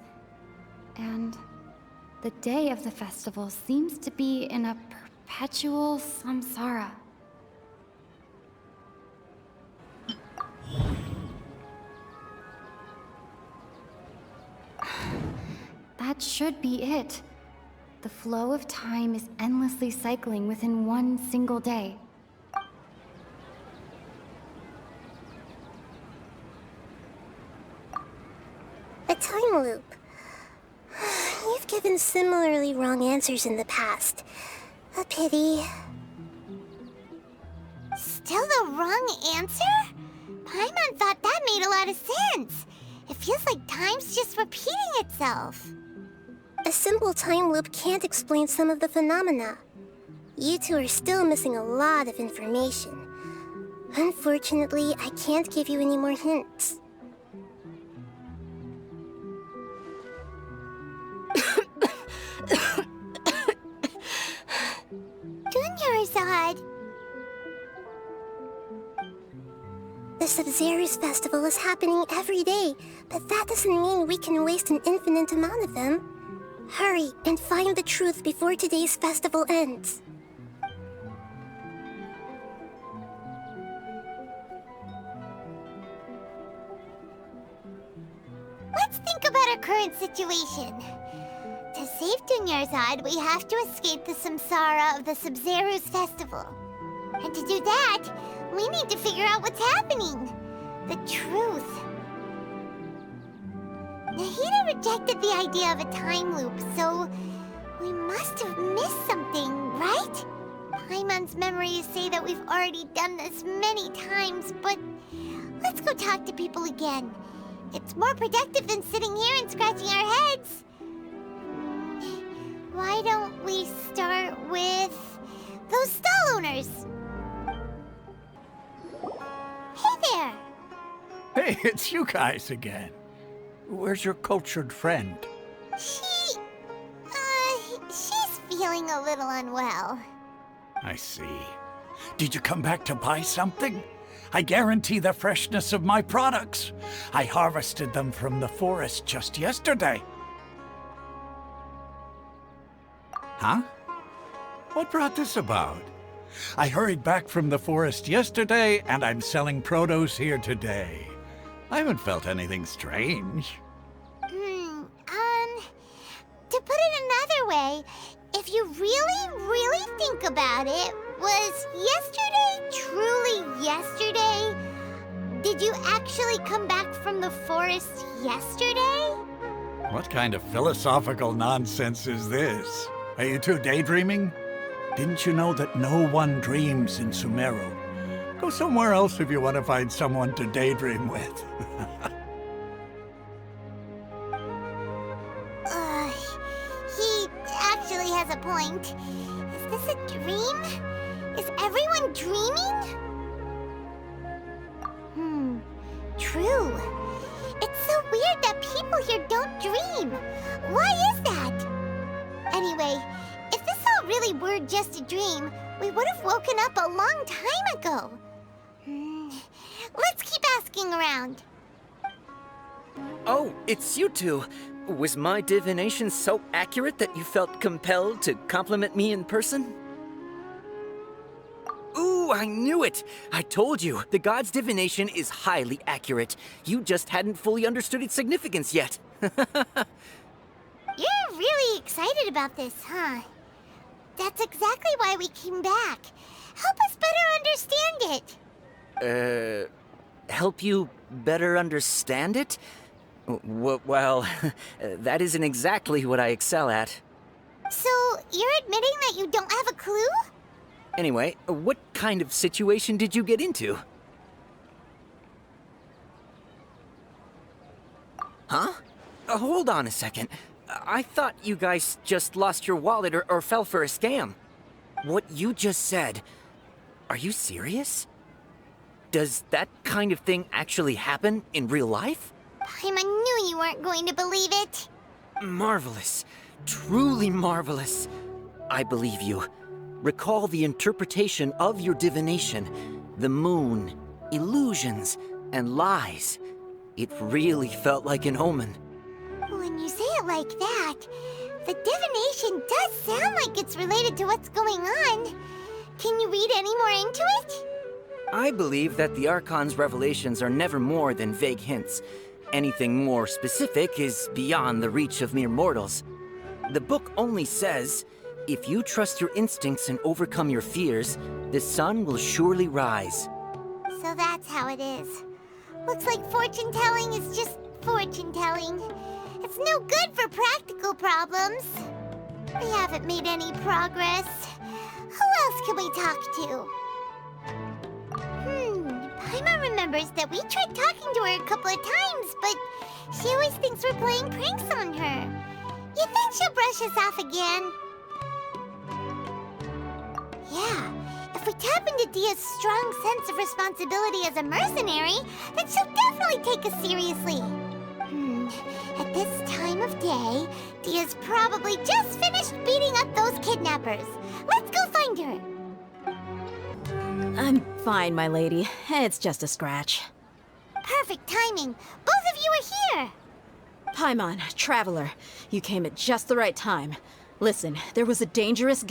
And the day of the festival seems to be in a perpetual samsara. That should be it. The flow of time is endlessly cycling within one single day. A time loop. You've given similarly wrong answers in the past. A pity. Still the wrong answer? Paimon thought that made a lot of sense. It feels like time's just repeating itself. A simple time loop can't explain some of the phenomena. You two are still missing a lot of information. Unfortunately, I can't give you any more hints. Dunyarzad. The Sabzeruz festival is happening every day, but that doesn't mean we can waste an infinite amount of them. Hurry and find the truth before today's festival ends. Let's think about our current situation. To save Dunyarzad, we have to escape the samsara of the Sabzeruz festival. And to do that, we need to figure out what's happening. The truth. Nahida rejected the idea of a time loop, so we must have missed something, right? Paimon's memories say that we've already done this many times, but let's go talk to people again. It's more productive than sitting here and scratching our heads. Why don't we start with those stall owners? Hey there! Hey, it's you guys again. Where's your cultured friend? She... feeling a little unwell. I see. Did you come back to buy something? I guarantee the freshness of my products. I harvested them from the forest just yesterday. Huh? What brought this about? I hurried back from the forest yesterday, and I'm selling produce here today. I haven't felt anything strange. To put it another way, if you really think about it, was yesterday truly yesterday? Did you actually come back from the forest yesterday? What kind of philosophical nonsense is this? Are you two daydreaming? Didn't you know that no one dreams in Sumeru? Go somewhere else if you want to find someone to daydream with. He actually has a point. Is this a dream? Is everyone dreaming? True. It's so weird that people here don't dream. Why is that? Anyway, if this all really were just a dream, we would have woken up a long time ago. Let's keep asking around. Oh, it's you two. Was my divination so accurate that you felt compelled to compliment me in person? Ooh, I knew it! I told you, the god's divination is highly accurate. You just hadn't fully understood its significance yet. You're really excited about this, huh? That's exactly why we came back. Help us better understand it. Help you better understand it? Well, that isn't exactly what I excel at. So, you're admitting that you don't have a clue? Anyway, what kind of situation did you get into? Huh? Hold on a second. I thought you guys just lost your wallet or fell for a scam. What you just said, are you serious? Does that kind of thing actually happen in real life? Paimon knew you weren't going to believe it. Marvelous. Truly marvelous. I believe you. Recall the interpretation of your divination. The moon, illusions, and lies. It really felt like an omen. When you say it like that, the divination does sound like it's related to what's going on. Can you read any more into it? I believe that the Archon's revelations are never more than vague hints. Anything more specific is beyond the reach of mere mortals. The book only says, if you trust your instincts and overcome your fears, the sun will surely rise. So that's how it is. Looks like fortune-telling is just fortune-telling. It's no good for practical problems. We haven't made any progress. Who else can we talk to? Paimon remembers that we tried talking to her a couple of times, but she always thinks we're playing pranks on her. You think she'll brush us off again? Yeah, if we tap into Dia's strong sense of responsibility as a mercenary, then she'll definitely take us seriously. At this time of day, Dia's probably just finished beating up those kidnappers. Let's go find her. I'm fine, my lady. It's just a scratch. Perfect timing. Both of you are here. Paimon, Traveler, you came at just the right time. Listen, there was a dangerous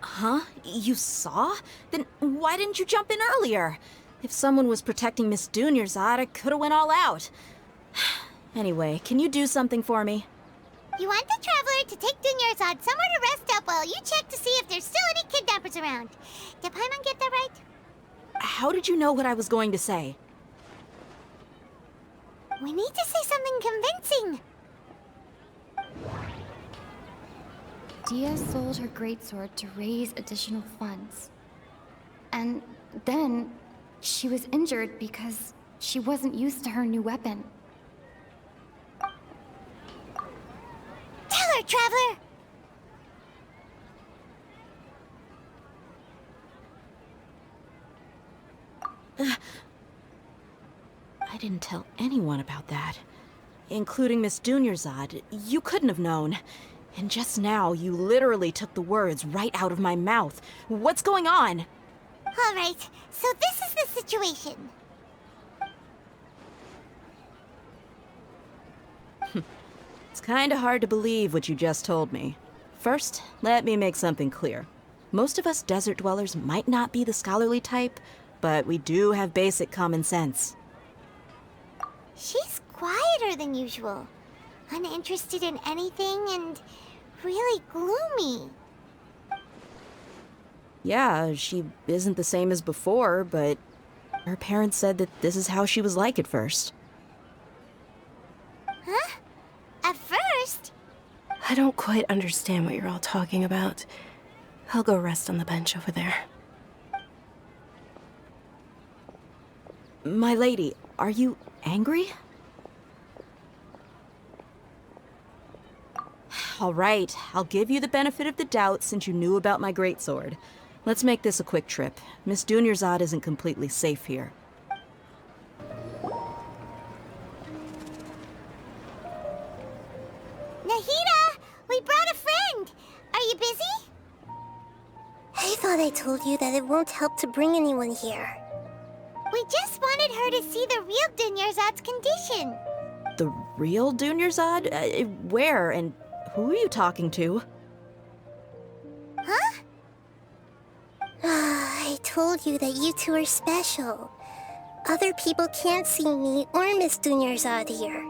Huh? You saw? Then why didn't you jump in earlier? If someone was protecting Miss Dunyarzad, I could've went all out. Anyway, can you do something for me? You want the Traveler to take Dunyarzad somewhere to rest up while you check to see if there's still any kidnappers around. Did Paimon get that right? How did you know what I was going to say? We need to say something convincing. Dia sold her greatsword to raise additional funds. And then she was injured because she wasn't used to her new weapon. Tell her, Traveler! I didn't tell anyone about that. Including Miss Dunyarzad. You couldn't have known. And just now, you literally took the words right out of my mouth. What's going on? All right, so this is the situation. It's kinda hard to believe what you just told me. First, let me make something clear. Most of us desert dwellers might not be the scholarly type, but we do have basic common sense. She's quieter than usual, uninterested in anything, and really gloomy. Yeah, she isn't the same as before, but her parents said that this is how she was like at first. Huh? At first? I don't quite understand what you're all talking about. I'll go rest on the bench over there. My lady, are you angry? All right, I'll give you the benefit of the doubt since you knew about my greatsword. Let's make this a quick trip. Miss Dunyarzad isn't completely safe here. Nahida! We brought a friend! Are you busy? I thought I told you that it won't help to bring anyone here. We just wanted her to see the real Dunyarzad's condition. The real Dunyarzad? Where and who are you talking to? Huh? I told you that you two are special. Other people can't see me or Miss Dunyarzad here.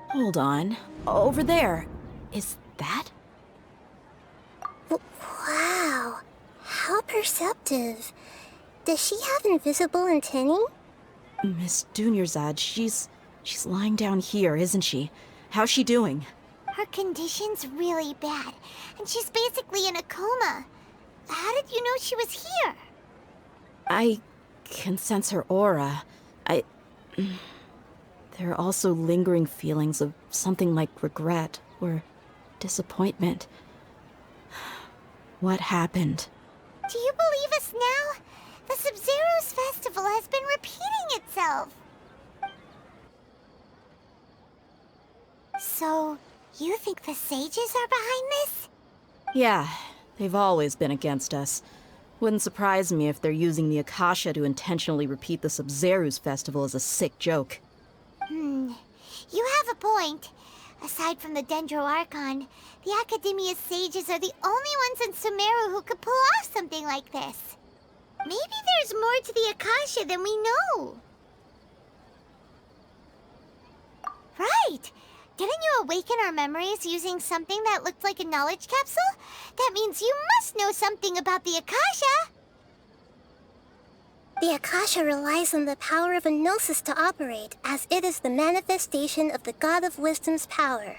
Hold on. Over there. Is that? Wow. How perceptive. Does she have invisible antennae? Miss Dunyarzad, she's lying down here, isn't she? How's she doing? Her condition's really bad, and she's basically in a coma. How did you know she was here? I can sense her aura. There are also lingering feelings of something like regret or disappointment. What happened? Do you believe us now? The Sabzeruz festival has been repeating itself. So, you think the sages are behind this? Yeah, they've always been against us. Wouldn't surprise me if they're using the Akasha to intentionally repeat the Sabzeruz festival as a sick joke. You have a point. Aside from the Dendro Archon, the Academia's sages are the only ones in Sumeru who could pull off something like this. Maybe there's more to the Akasha than we know. Right! Didn't you awaken our memories using something that looked like a knowledge capsule? That means you must know something about the Akasha! The Akasha relies on the power of a gnosis to operate, as it is the manifestation of the God of Wisdom's power.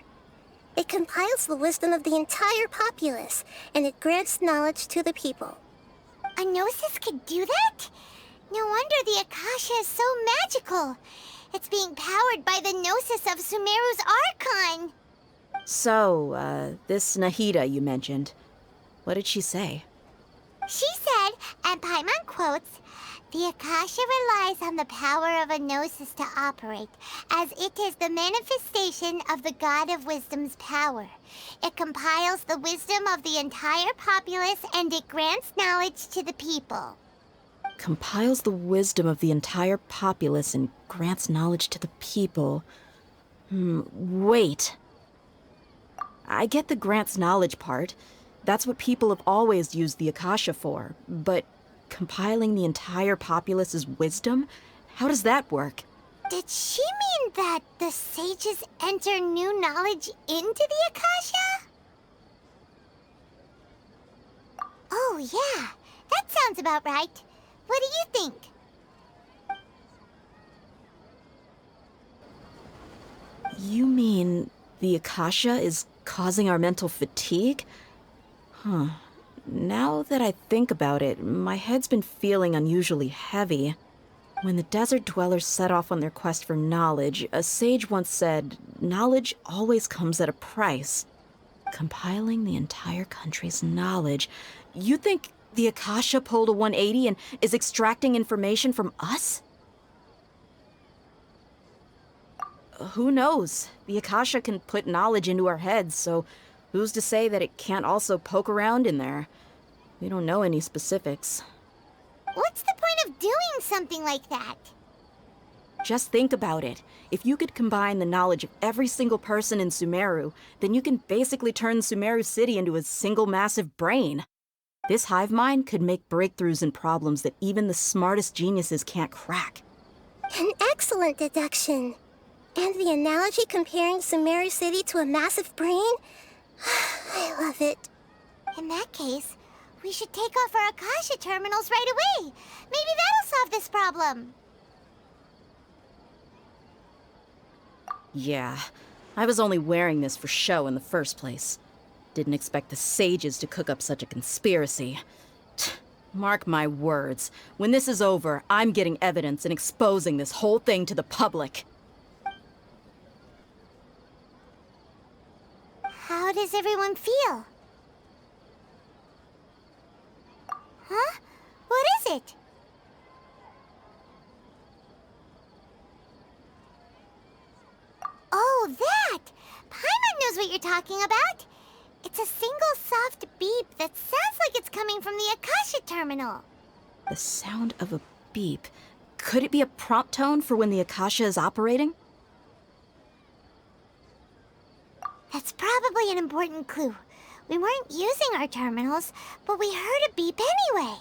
It compiles the wisdom of the entire populace, and it grants knowledge to the people. A gnosis could do that? No wonder the Akasha is so magical. It's being powered by the gnosis of Sumeru's Archon. So, this Nahida you mentioned, what did she say? She said, and Paimon quotes, "The Akasha relies on the power of a gnosis to operate, as it is the manifestation of the God of Wisdom's power. It compiles the wisdom of the entire populace, and it grants knowledge to the people." Compiles the wisdom of the entire populace and grants knowledge to the people. Wait. I get the grants knowledge part. That's what people have always used the Akasha for, but compiling the entire populace's wisdom? How does that work? Did she mean that the sages enter new knowledge into the Akasha? Oh yeah, that sounds about right. What do you think? You mean the Akasha is causing our mental fatigue? Huh. Now that I think about it, my head's been feeling unusually heavy. When the desert dwellers set off on their quest for knowledge, a sage once said, knowledge always comes at a price. Compiling the entire country's knowledge. You think the Akasha pulled a 180 and is extracting information from us? Who knows? The Akasha can put knowledge into our heads, so who's to say that it can't also poke around in there? We don't know any specifics. What's the point of doing something like that? Just think about it. If you could combine the knowledge of every single person in Sumeru, then you can basically turn Sumeru City into a single massive brain. This hive mind could make breakthroughs in problems that even the smartest geniuses can't crack. An excellent deduction. And the analogy comparing Sumeru City to a massive brain? I love it. In that case, we should take off our Akasha terminals right away. Maybe that'll solve this problem. Yeah, I was only wearing this for show in the first place. Didn't expect the sages to cook up such a conspiracy. Mark my words, when this is over, I'm getting evidence and exposing this whole thing to the public. How does everyone feel? Huh? What is it? Oh, that! Paimon knows what you're talking about. It's a single soft beep that sounds like it's coming from the Akasha terminal. The sound of a beep. Could it be a prompt tone for when the Akasha is operating? That's probably an important clue. We weren't using our terminals, but we heard a beep anyway.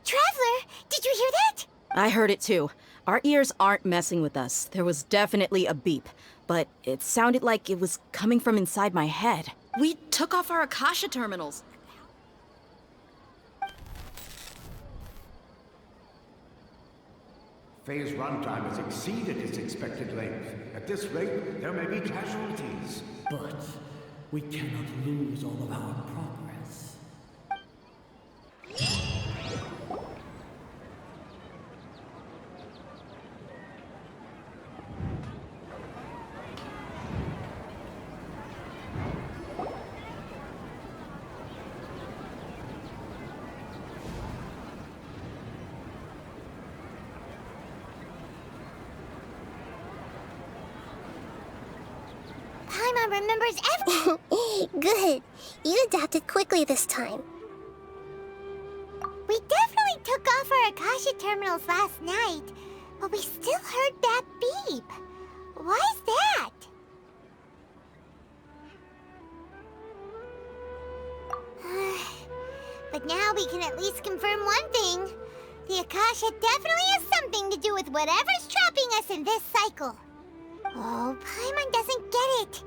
Traveler, did you hear that? I heard it too. Our ears aren't messing with us. There was definitely a beep, but it sounded like it was coming from inside my head. We took off our Akasha terminals. Phase runtime has exceeded its expected length. At this rate, there may be casualties. But we cannot lose all of our progress. Paimon remembers everything. Good. You adapted quickly this time. We definitely took off our Akasha terminals last night, but we still heard that beep. Why is that? But now we can at least confirm one thing. The Akasha definitely has something to do with whatever's trapping us in this cycle. Oh, Paimon doesn't get it.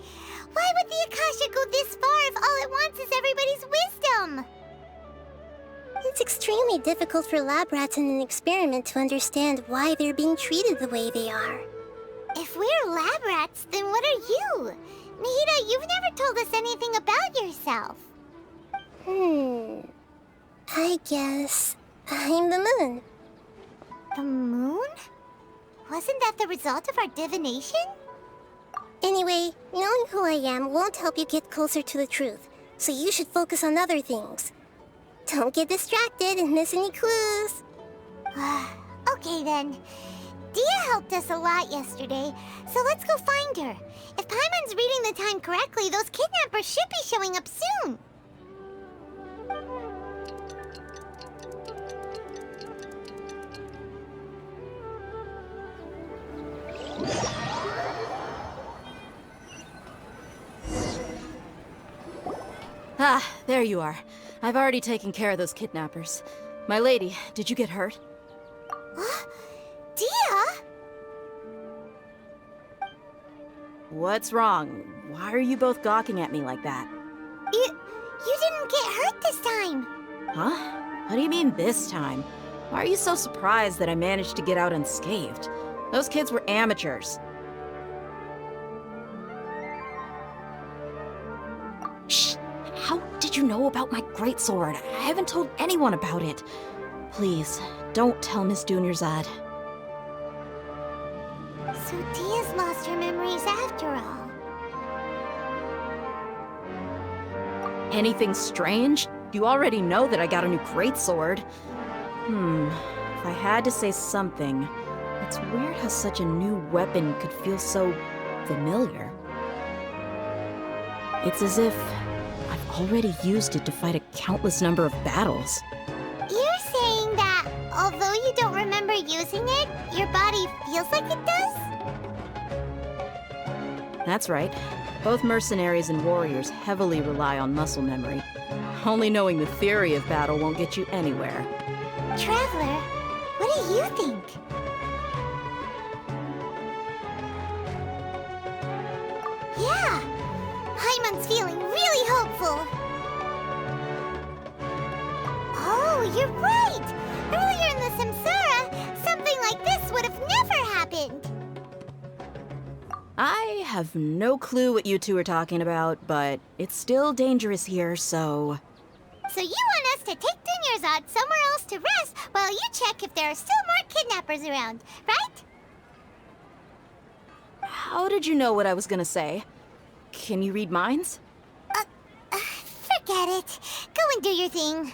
Why would the Akasha go this far if all it wants is everybody's wisdom? It's extremely difficult for lab rats in an experiment to understand why they're being treated the way they are. If we're lab rats, then what are you? Nahida, you've never told us anything about yourself. I guess I'm the moon. The moon? Wasn't that the result of our divination? Anyway, knowing who I am won't help you get closer to the truth, so you should focus on other things. Don't get distracted and miss any clues. Okay then. Dia helped us a lot yesterday, so let's go find her. If Paimon's reading the time correctly, those kidnappers should be showing up soon. Ah, there you are. I've already taken care of those kidnappers. My lady, did you get hurt? Dia? What's wrong? Why are you both gawking at me like that? You didn't get hurt this time. Huh? What do you mean this time? Why are you so surprised that I managed to get out unscathed? Those kids were amateurs. Shh! How did you know about my greatsword? I haven't told anyone about it. Please, don't tell Miss Dunyarzad. So Dia's lost memories after all. Anything strange? You already know that I got a new greatsword. If I had to say something, it's weird how such a new weapon could feel so familiar. It's as if I've already used it to fight a countless number of battles. You're saying that although you don't remember using it, your body feels like it does? That's right. Both mercenaries and warriors heavily rely on muscle memory. Only knowing the theory of battle won't get you anywhere. Traveler, what do you think? Yeah, Paimon's feeling really hopeful. Oh, you're right! Earlier in the Samsara, something like this would have never happened. I have no clue what you two are talking about, but it's still dangerous here, so... So you want us to take Dunyarzad somewhere else to rest while you check if there are still more kidnappers around, right? How did you know what I was gonna say? Can you read minds? Forget it. Go and do your thing.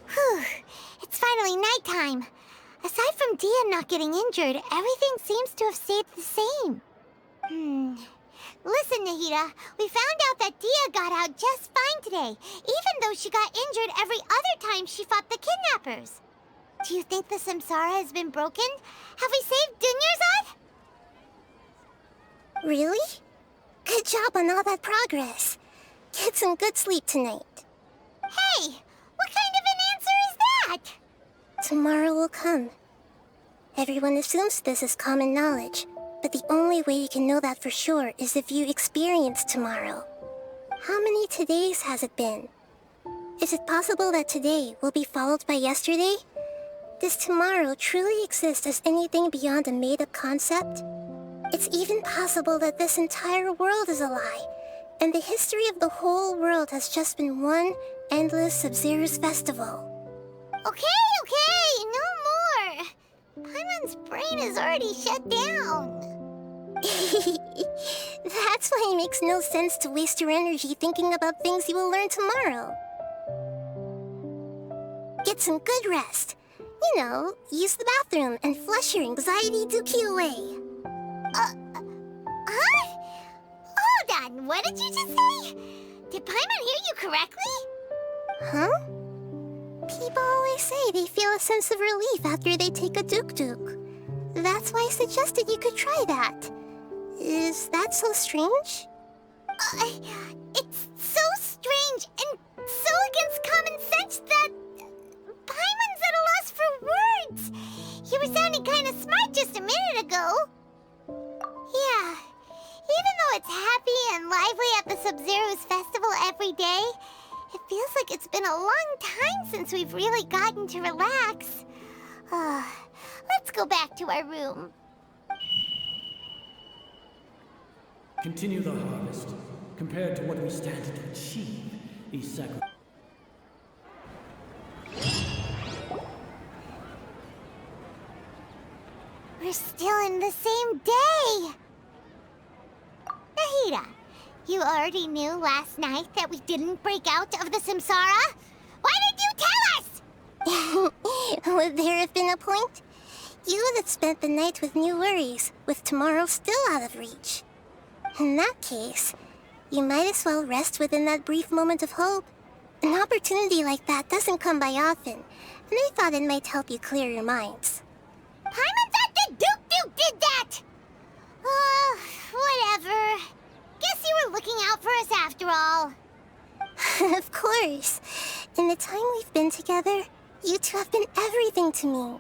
Whew. It's finally nighttime. Aside from Dia not getting injured, everything seems to have stayed the same. Listen, Nahida, we found out that Dia got out just fine today, even though she got injured every other time she fought the kidnappers. Do you think the Samsara has been broken? Have we saved Dunyarzad? Really? Good job on all that progress. Get some good sleep tonight. Hey, what kind of an answer is that? Tomorrow will come. Everyone assumes this is common knowledge, but the only way you can know that for sure is if you experience tomorrow. How many todays has it been? Is it possible that today will be followed by yesterday? Does tomorrow truly exist as anything beyond a made-up concept? It's even possible that this entire world is a lie, and the history of the whole world has just been one endless Sabzeruz festival. Okay, no more. Paimon's brain is already shut down. That's why it makes no sense to waste your energy thinking about things you will learn tomorrow. Get some good rest. You know, use the bathroom and flush your anxiety dookie away. Huh? Hold on, what did you just say? Did Paimon hear you correctly? Huh? People always say they feel a sense of relief after they take a duk-duk. That's why I suggested you could try that. Is that so strange? It's so strange and so against common sense that Paimon's at a loss for words. You were sounding kind of smart just a minute ago. Yeah, even though it's happy and lively at the Sabzeruz festival every day, it feels like it's been a long time since we've really gotten to relax. Let's go back to our room. Continue the harvest. Compared to what we stand to achieve, these sacrifices. We're still in the same day! Nahida, you already knew last night that we didn't break out of the Samsara? Why did you tell us? Would there have been a point? You would have spent the night with new worries, with tomorrow still out of reach. In that case, you might as well rest within that brief moment of hope. An opportunity like that doesn't come by often, and I thought it might help you clear your minds. Paimon thought the Duke did that! Whatever. Guess you were looking out for us after all. Of course. In the time we've been together, you two have been everything to me.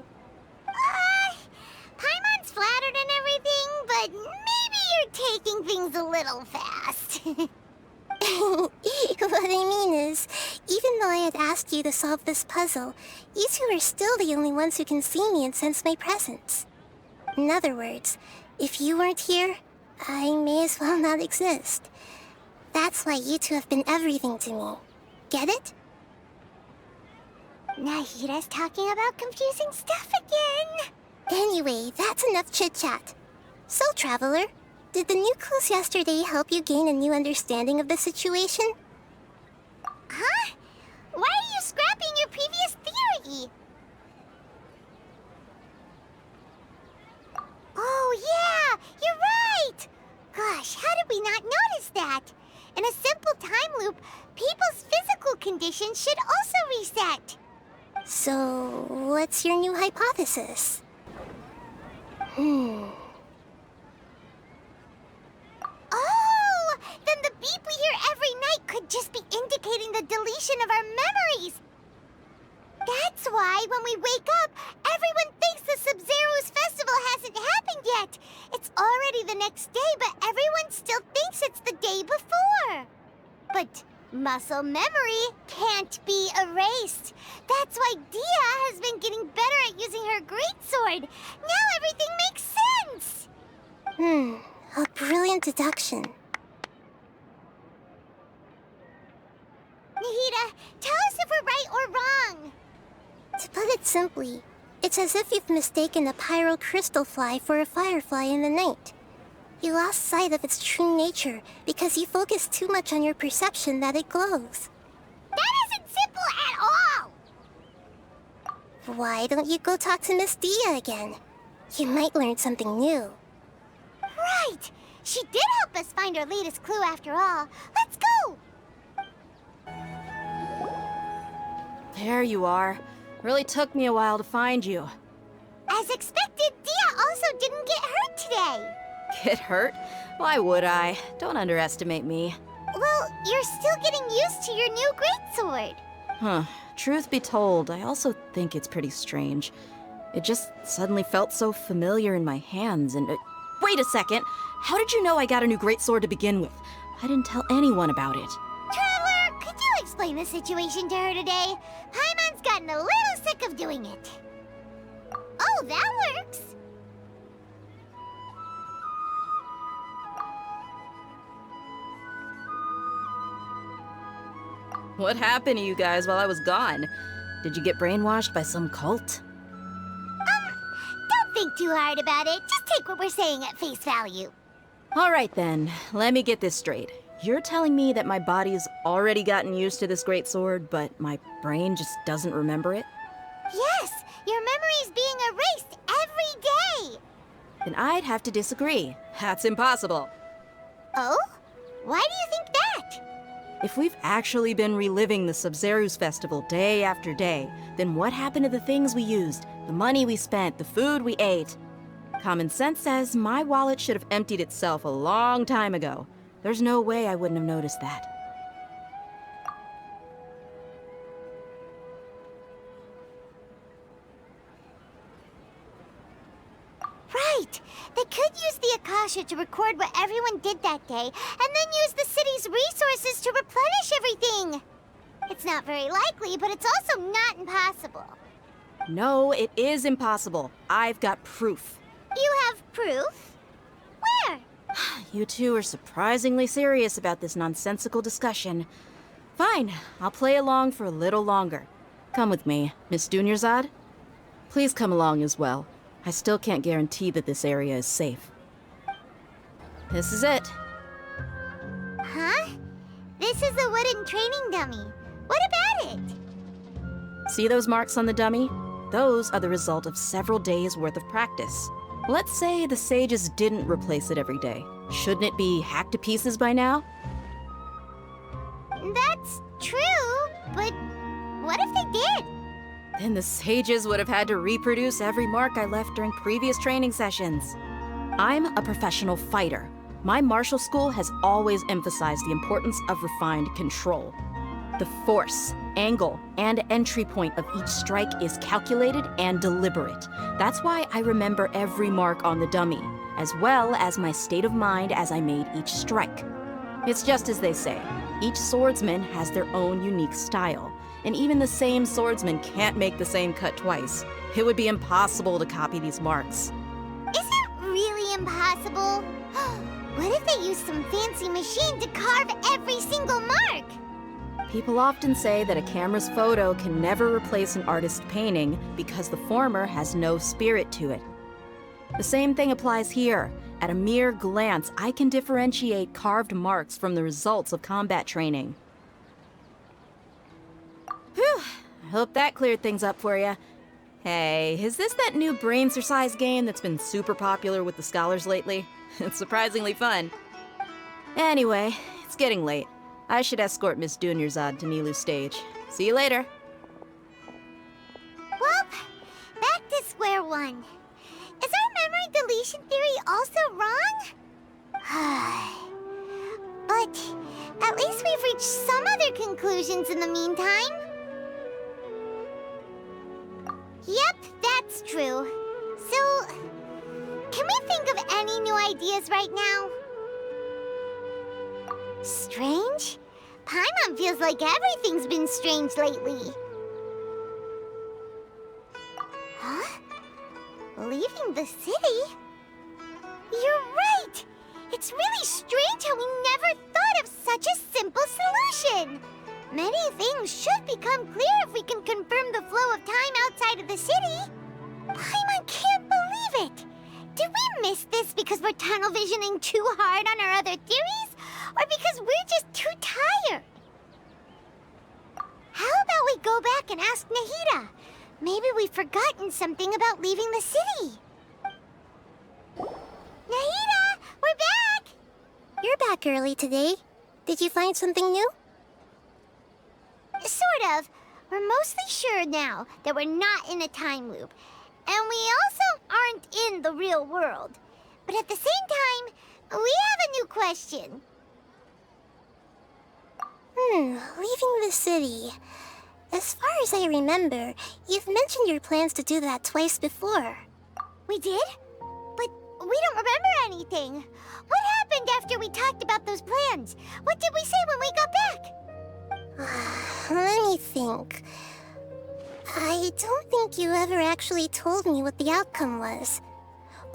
Paimon's flattered and everything, but maybe you're taking things a little fast. What I mean is, even though I had asked you to solve this puzzle, you two are still the only ones who can see me and sense my presence. In other words, if you weren't here, I may as well not exist. That's why you two have been everything to me. Get it? Nahida's talking about confusing stuff again. Anyway, that's enough chit-chat. So, Traveler, did the new clues yesterday help you gain a new understanding of the situation? Huh? Why are you scrapping your previous theory? Oh, yeah! You're right! Gosh, how did we not notice that? In a simple time loop, people's physical conditions should also reset. So, what's your new hypothesis? Oh! Then the beep we hear every night could just be indicating the deletion of our memories! That's why, when we wake up, everyone thinks the Sabzeruz festival hasn't happened yet. It's already the next day, but everyone still thinks it's the day before. But muscle memory can't be erased. That's why Dia has been getting better at using her greatsword. Now everything makes sense. A brilliant deduction. Nahida, tell us if we're right or wrong. To put it simply, it's as if you've mistaken a pyro crystal fly for a firefly in the night. You lost sight of its true nature because you focused too much on your perception that it glows. That isn't simple at all! Why don't you go talk to Miss Dia again? You might learn something new. Right! She did help us find our latest clue after all. Let's go! There you are. Really took me a while to find you. As expected, Dia also didn't get hurt today. Get hurt? Why would I? Don't underestimate me. Well, you're still getting used to your new greatsword. Huh. Truth be told, I also think it's pretty strange. It just suddenly felt so familiar in my hands and... Wait a second! How did you know I got a new greatsword to begin with? I didn't tell anyone about it. Traveler, could you explain the situation to her today? Paimon's gotten a little sick of doing it. Oh, that works! What happened to you guys while I was gone? Did you get brainwashed by some cult? Don't think too hard about it. Just take what we're saying at face value. Alright then, let me get this straight. You're telling me that my body's already gotten used to this greatsword, but my brain just doesn't remember it? Yes! Your memory's being erased every day! Then I'd have to disagree. That's impossible. Oh? Why do you think that? If we've actually been reliving the Sabzeruz festival day after day, then what happened to the things we used, the money we spent, the food we ate? Common sense says my wallet should have emptied itself a long time ago. There's no way I wouldn't have noticed that. Right! They could use the Akasha to record what everyone did that day, and then use the city's resources to replenish everything! It's not very likely, but it's also not impossible. No, it is impossible. I've got proof. You have proof? Where? You two are surprisingly serious about this nonsensical discussion. Fine, I'll play along for a little longer. Come with me, Miss Dunyarzad. Please come along as well. I still can't guarantee that this area is safe. This is it. Huh? This is a wooden training dummy. What about it? See those marks on the dummy? Those are the result of several days' worth of practice. Let's say the sages didn't replace it every day. Shouldn't it be hacked to pieces by now? That's true, but what if they did? Then the sages would have had to reproduce every mark I left during previous training sessions. I'm a professional fighter. My martial school has always emphasized the importance of refined control. The force, angle, and entry point of each strike is calculated and deliberate. That's why I remember every mark on the dummy, as well as my state of mind as I made each strike. It's just as they say, each swordsman has their own unique style, and even the same swordsman can't make the same cut twice. It would be impossible to copy these marks. Is it really impossible? What if they used some fancy machine to carve every single mark? People often say that a camera's photo can never replace an artist's painting because the former has no spirit to it. The same thing applies here. At a mere glance, I can differentiate carved marks from the results of combat training. Whew, I hope that cleared things up for you. Hey, is this that new brain exercise game that's been super popular with the scholars lately? It's surprisingly fun. Anyway, it's getting late. I should escort Miss Dunyarzad to Nilu's stage. See you later. Well, back to square one. Is our memory deletion theory also wrong? But at least we've reached some other conclusions in the meantime. Yep, that's true. So, can we think of any new ideas right now? Strange? Paimon feels like everything's been strange lately. Huh? Leaving the city? You're right! It's really strange how we never thought of such a simple solution! Many things should become clear if we can confirm the flow of time outside of the city. Paimon can't believe it! Did we miss this because we're tunnel visioning too hard on our other theories? Or because we're just too tired? How about we go back and ask Nahida? Maybe we've forgotten something about leaving the city. Nahida, we're back! You're back early today. Did you find something new? Sort of. We're mostly sure now that we're not in a time loop. And we also aren't in the real world. But at the same time, we have a new question. Leaving the city. As far as I remember, you've mentioned your plans to do that twice before. We did? But we don't remember anything. What happened after we talked about those plans? What did we say when we got back? Let me think. I don't think you ever actually told me what the outcome was.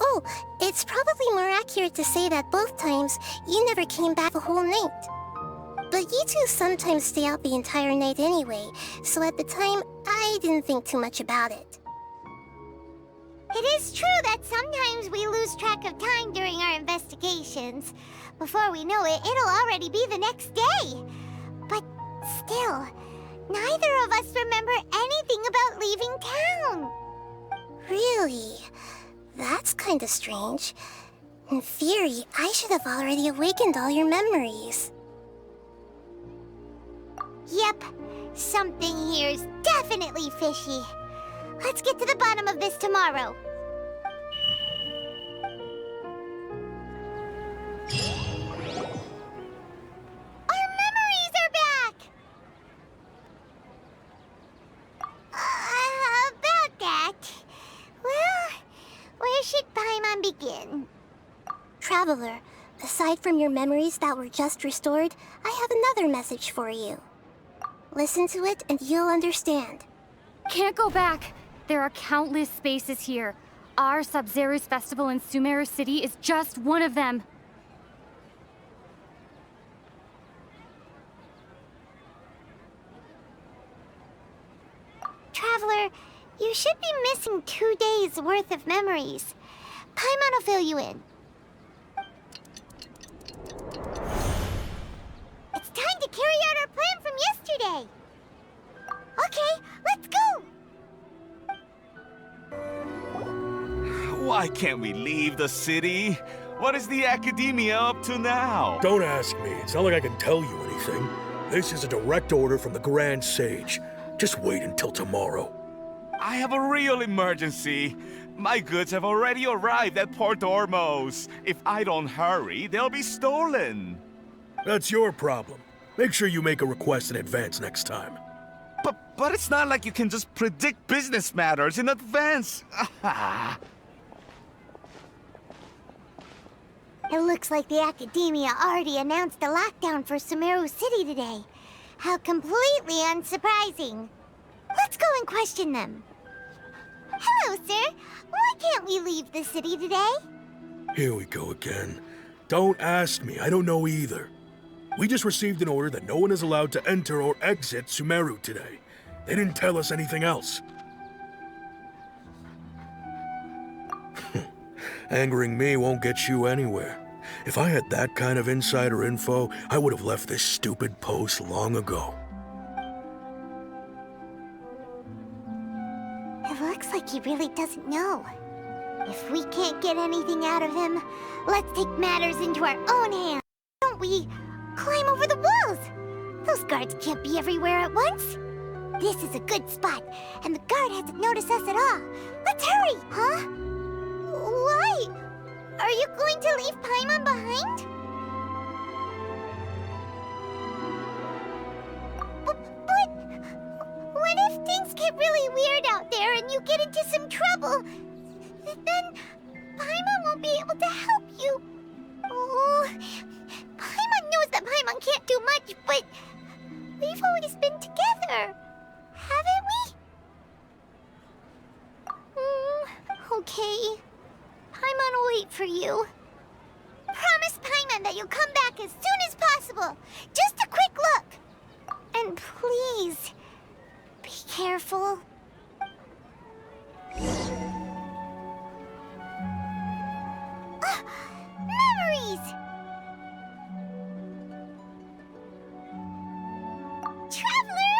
Oh, it's probably more accurate to say that both times you never came back the whole night. But you two sometimes stay out the entire night anyway, so at the time, I didn't think too much about it. It is true that sometimes we lose track of time during our investigations. Before we know it, it'll already be the next day. But still, neither of us remember anything about leaving town. Really? That's kinda strange. In theory, I should have already awakened all your memories. Yep, something here's definitely fishy. Let's get to the bottom of this tomorrow. Our memories are back! About that... Well, where should Paimon begin? Traveler, aside from your memories that were just restored, I have another message for you. Listen to it and you'll understand. Can't go back. There are countless spaces here. Our Sabzeruz festival in Sumeru City is just one of them. Traveler, you should be missing 2 days' worth of memories. Paimon will fill you in. It's time to carry out our plan from yesterday. Okay, let's go! Why can't we leave the city? What is the Academia up to now? Don't ask me. It's not like I can tell you anything. This is a direct order from the Grand Sage. Just wait until tomorrow. I have a real emergency. My goods have already arrived at Port Ormos. If I don't hurry, they'll be stolen. That's your problem. Make sure you make a request in advance next time. But it's not like you can just predict business matters in advance. It looks like the Academia already announced a lockdown for Sumeru City today. How completely unsurprising. Let's go and question them. Hello, sir. Why can't we leave the city today? Here we go again. Don't ask me. I don't know either. We just received an order that no one is allowed to enter or exit Sumeru today. They didn't tell us anything else. Angering me won't get you anywhere. If I had that kind of insider info, I would have left this stupid post long ago. It looks like he really doesn't know. If we can't get anything out of him, let's take matters into our own hands. Don't we climb over the walls? Those guards can't be everywhere at once. This is a good spot, and the guard hasn't noticed us at all. Let's hurry, huh? Why? Are you going to leave Paimon behind? But what if things get really weird out there and you get into some trouble? Then Paimon won't be able to help you. Oh, Paimon knows that Paimon can't do much, but we've always been together, haven't we? Okay. Paimon will wait for you. Promise Paimon that you'll come back as soon as possible. Just a quick look. And please, be careful. Memories! Traveler!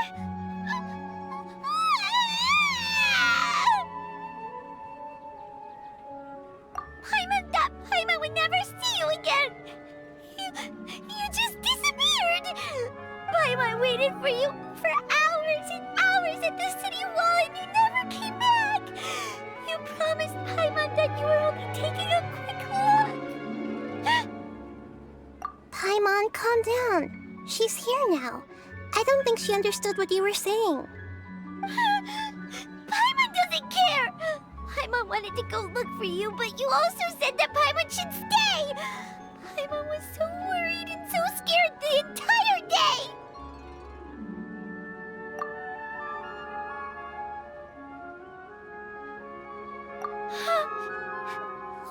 Paimon thought Paimon would never see you again! You just disappeared! Paimon waited for you for hours and hours at the city wall and you never came back! You promised Paimon that you were only taking a quick look! Paimon, calm down. She's here now. I don't think she understood what you were saying. Paimon doesn't care! Paimon wanted to go look for you, but you also said that Paimon should stay! Paimon was so worried and so scared the entire day!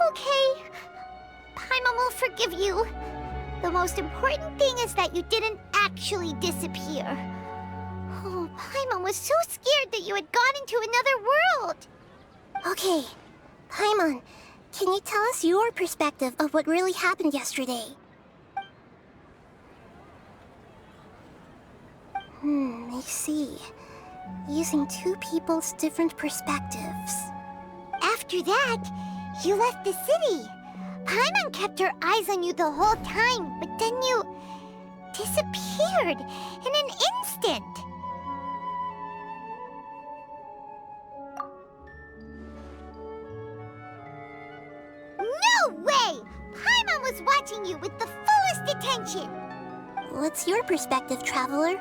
Okay. Paimon will forgive you. The most important thing is that you didn't actually disappear. Oh, Paimon was so scared that you had gone into another world. Okay, Paimon, can you tell us your perspective of what really happened yesterday? I see. Using two people's different perspectives. After that, you left the city. Paimon kept her eyes on you the whole time, but then you disappeared in an instant. No way! Paimon was watching you with the fullest attention. What's your perspective, Traveler?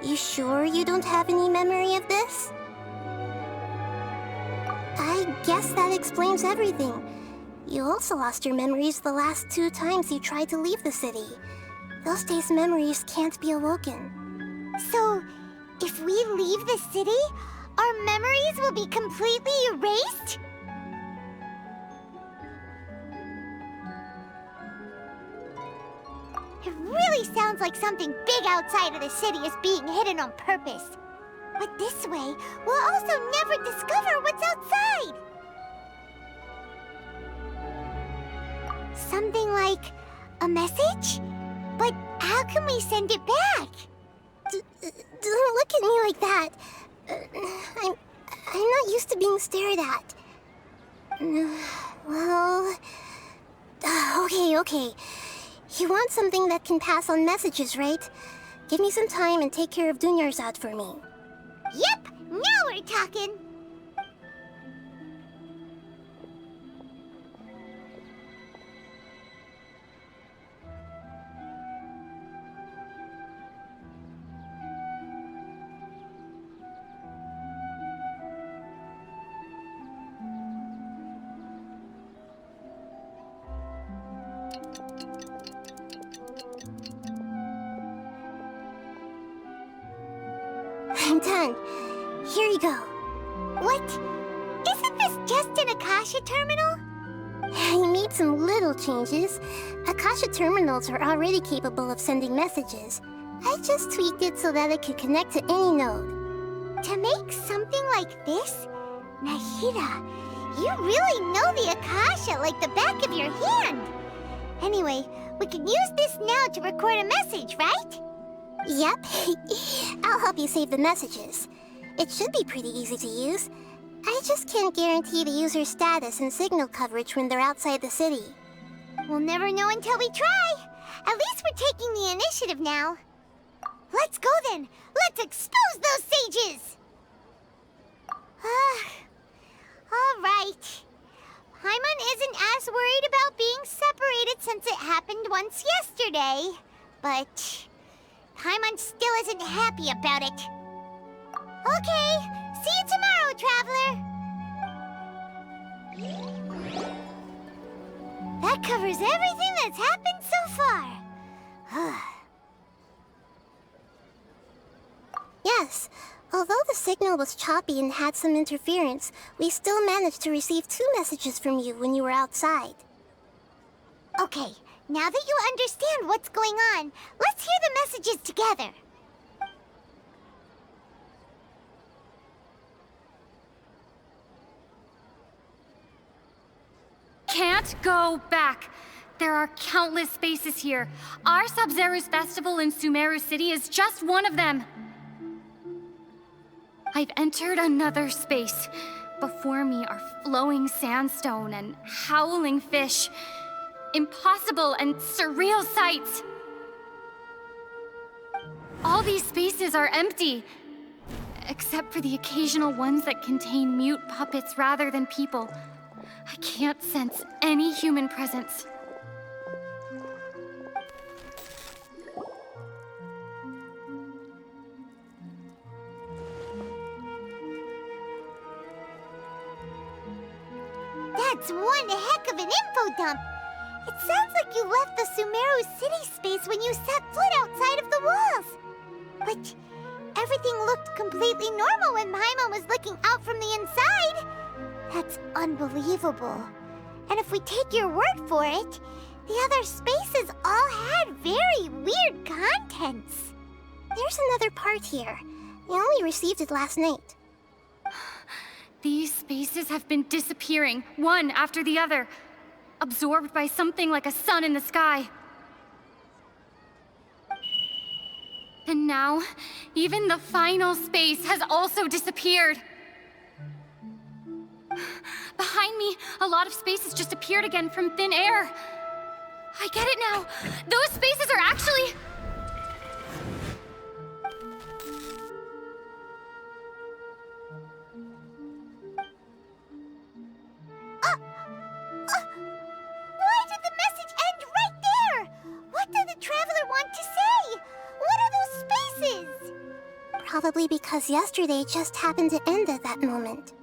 You sure you don't have any memory of this? I guess that explains everything. You also lost your memories the last 2 times you tried to leave the city. Those days' memories can't be awoken. So, if we leave the city, our memories will be completely erased? It really sounds like something big outside of the city is being hidden on purpose. But this way, we'll also never discover what's outside. Something like a message? But how can we send it back? Don't look at me like that. I'm not used to being stared at. Well... Okay. You want something that can pass on messages, right? Give me some time and take care of Dunyarzad for me. Yep! Now we're talking! I'm done. Here you go. What? Isn't this just an Akasha terminal? He made some little changes. Akasha terminals are already capable of sending messages. I just tweaked it so that it could connect to any node. To make something like this? Nahida, you really know the Akasha like the back of your hand. Anyway, we can use this now to record a message, right? Yep. I'll help you save the messages. It should be pretty easy to use. I just can't guarantee the user's status and signal coverage when they're outside the city. We'll never know until we try. At least we're taking the initiative now. Let's go then. Let's expose those sages! All right. Paimon isn't as worried about being separated since it happened once yesterday. But Paimon still isn't happy about it. Okay, see you tomorrow, Traveler. That covers everything that's happened so far. Yes. Although the signal was choppy and had some interference, we still managed to receive 2 messages from you when you were outside. Okay, now that you understand what's going on, let's hear the messages together. Can't go back. There are countless spaces here. Our Sabzeruz festival in Sumeru City is just one of them. I've entered another space. Before me are flowing sandstone and howling fish. Impossible and surreal sights. All these spaces are empty, except for the occasional ones that contain mute puppets rather than people. I can't sense any human presence. That's one heck of an info dump. It sounds like you left the Sumeru City space when you set foot outside of the walls. But everything looked completely normal when Paimon was looking out from the inside. That's unbelievable. And if we take your word for it, the other spaces all had very weird contents. There's another part here. We only received it last night. These spaces have been disappearing, one after the other, absorbed by something like a sun in the sky. And now, even the final space has also disappeared. Behind me, a lot of spaces just appeared again from thin air. I get it now. Those spaces are actually... Why did the message end right there? What did the Traveler want to say? What are those spaces? Probably because yesterday just happened to end at that moment.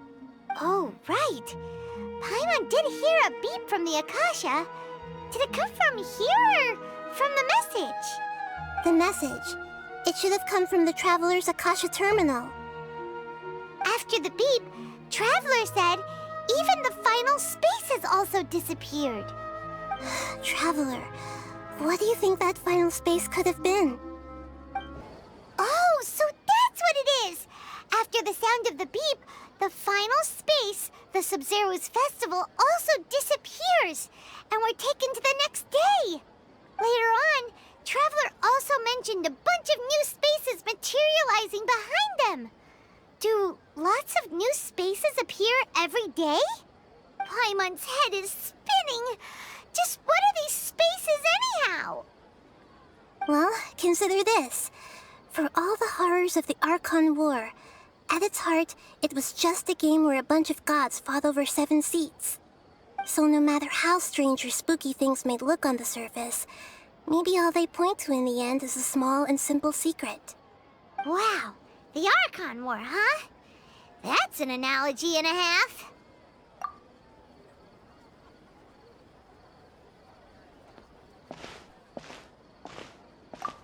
Oh, right. Paimon did hear a beep from the Akasha. Did it come from here or from the message? The message. It should have come from the Traveler's Akasha terminal. After the beep, Traveler said even the final space has also disappeared. Traveler, what do you think that final space could have been? Oh, so that's what it is! After the sound of the beep, the final space, the Sabzeruz festival, also disappears, and we're taken to the next day. Later on, Traveler also mentioned a bunch of new spaces materializing behind them. Do lots of new spaces appear every day? Paimon's head is spinning. Just what are these spaces anyhow? Well, consider this. For all the horrors of the Archon War, at its heart, it was just a game where a bunch of gods fought over 7 seats. So no matter how strange or spooky things may look on the surface, maybe all they point to in the end is a small and simple secret. Wow, the Archon War, huh? That's an analogy and a half.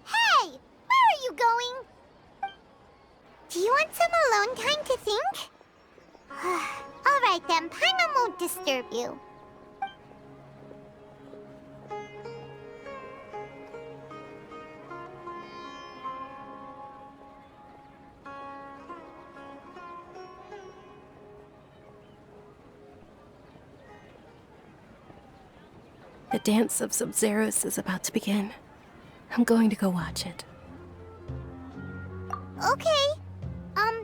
Hey, where are you going? Do you want some alone time to think? All right then, Paimon won't disturb you. The dance of Sabzeruz is about to begin. I'm going to go watch it. Okay. Why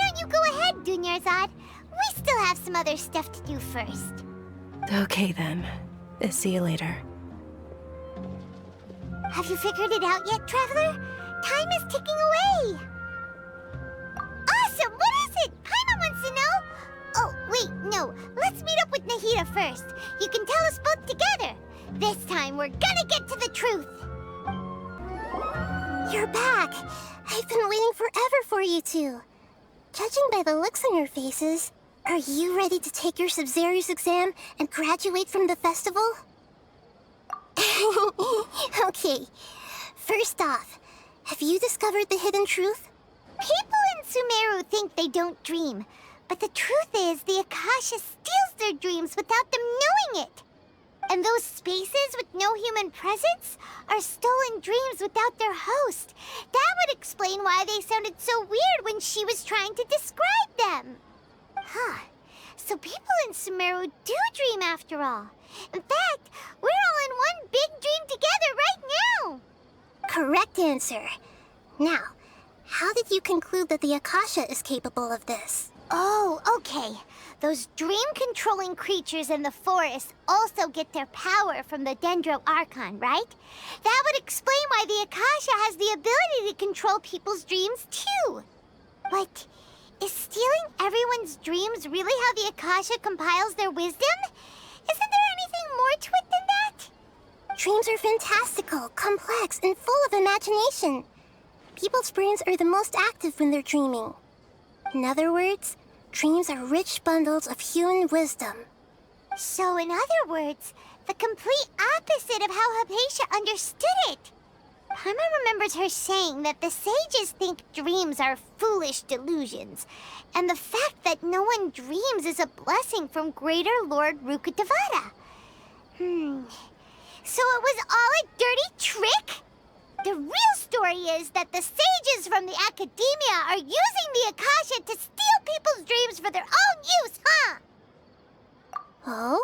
don't you go ahead, Dunyarzad? We still have some other stuff to do first. Okay then. See you later. Have you figured it out yet, Traveler? Time is ticking away. Awesome! What is it? Paimon wants to know. Oh, wait, no. Let's meet up with Nahida first. You can tell us both together. This time, we're gonna get to the truth. You're back. I've been waiting forever for you two. Judging by the looks on your faces, are you ready to take your Sabzeruz exam and graduate from the festival? Okay. First off, have you discovered the hidden truth? People in Sumeru think they don't dream, but the truth is the Akasha steals their dreams without them knowing it. And those spaces with no human presence are stolen dreams without their host. That would explain why they sounded so weird when she was trying to describe them. Huh. So people in Sumeru do dream after all. In fact, we're all in one big dream together right now. Correct answer. Now, how did you conclude that the Akasha is capable of this? Oh, okay. Those dream-controlling creatures in the forest also get their power from the Dendro Archon, right? That would explain why the Akasha has the ability to control people's dreams, too. But is stealing everyone's dreams really how the Akasha compiles their wisdom? Isn't there anything more to it than that? Dreams are fantastical, complex, and full of imagination. People's brains are the most active when they're dreaming. In other words, dreams are rich bundles of human wisdom. So in other words, the complete opposite of how Hypatia understood it. Paimon remembers her saying that the sages think dreams are foolish delusions, and the fact that no one dreams is a blessing from Greater Lord Rukkhadevata. So it was all a dirty trick? The real story is that the sages from the Academia are using the Akasha to steal people's dreams for their own use, huh? Oh?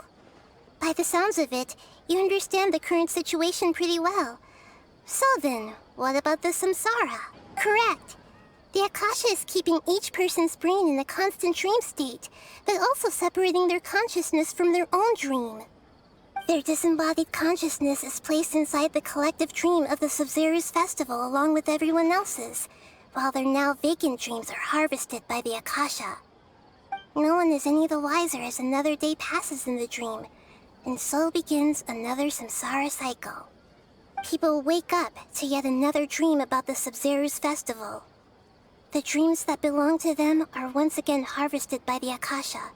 By the sounds of it, you understand the current situation pretty well. So then, what about the samsara? Correct. The Akasha is keeping each person's brain in a constant dream state, but also separating their consciousness from their own dream. Their disembodied consciousness is placed inside the collective dream of the Sabzeruz festival along with everyone else's, while their now vacant dreams are harvested by the Akasha. No one is any the wiser as another day passes in the dream, and so begins another samsara cycle. People wake up to yet another dream about the Sabzeruz festival. The dreams that belong to them are once again harvested by the Akasha,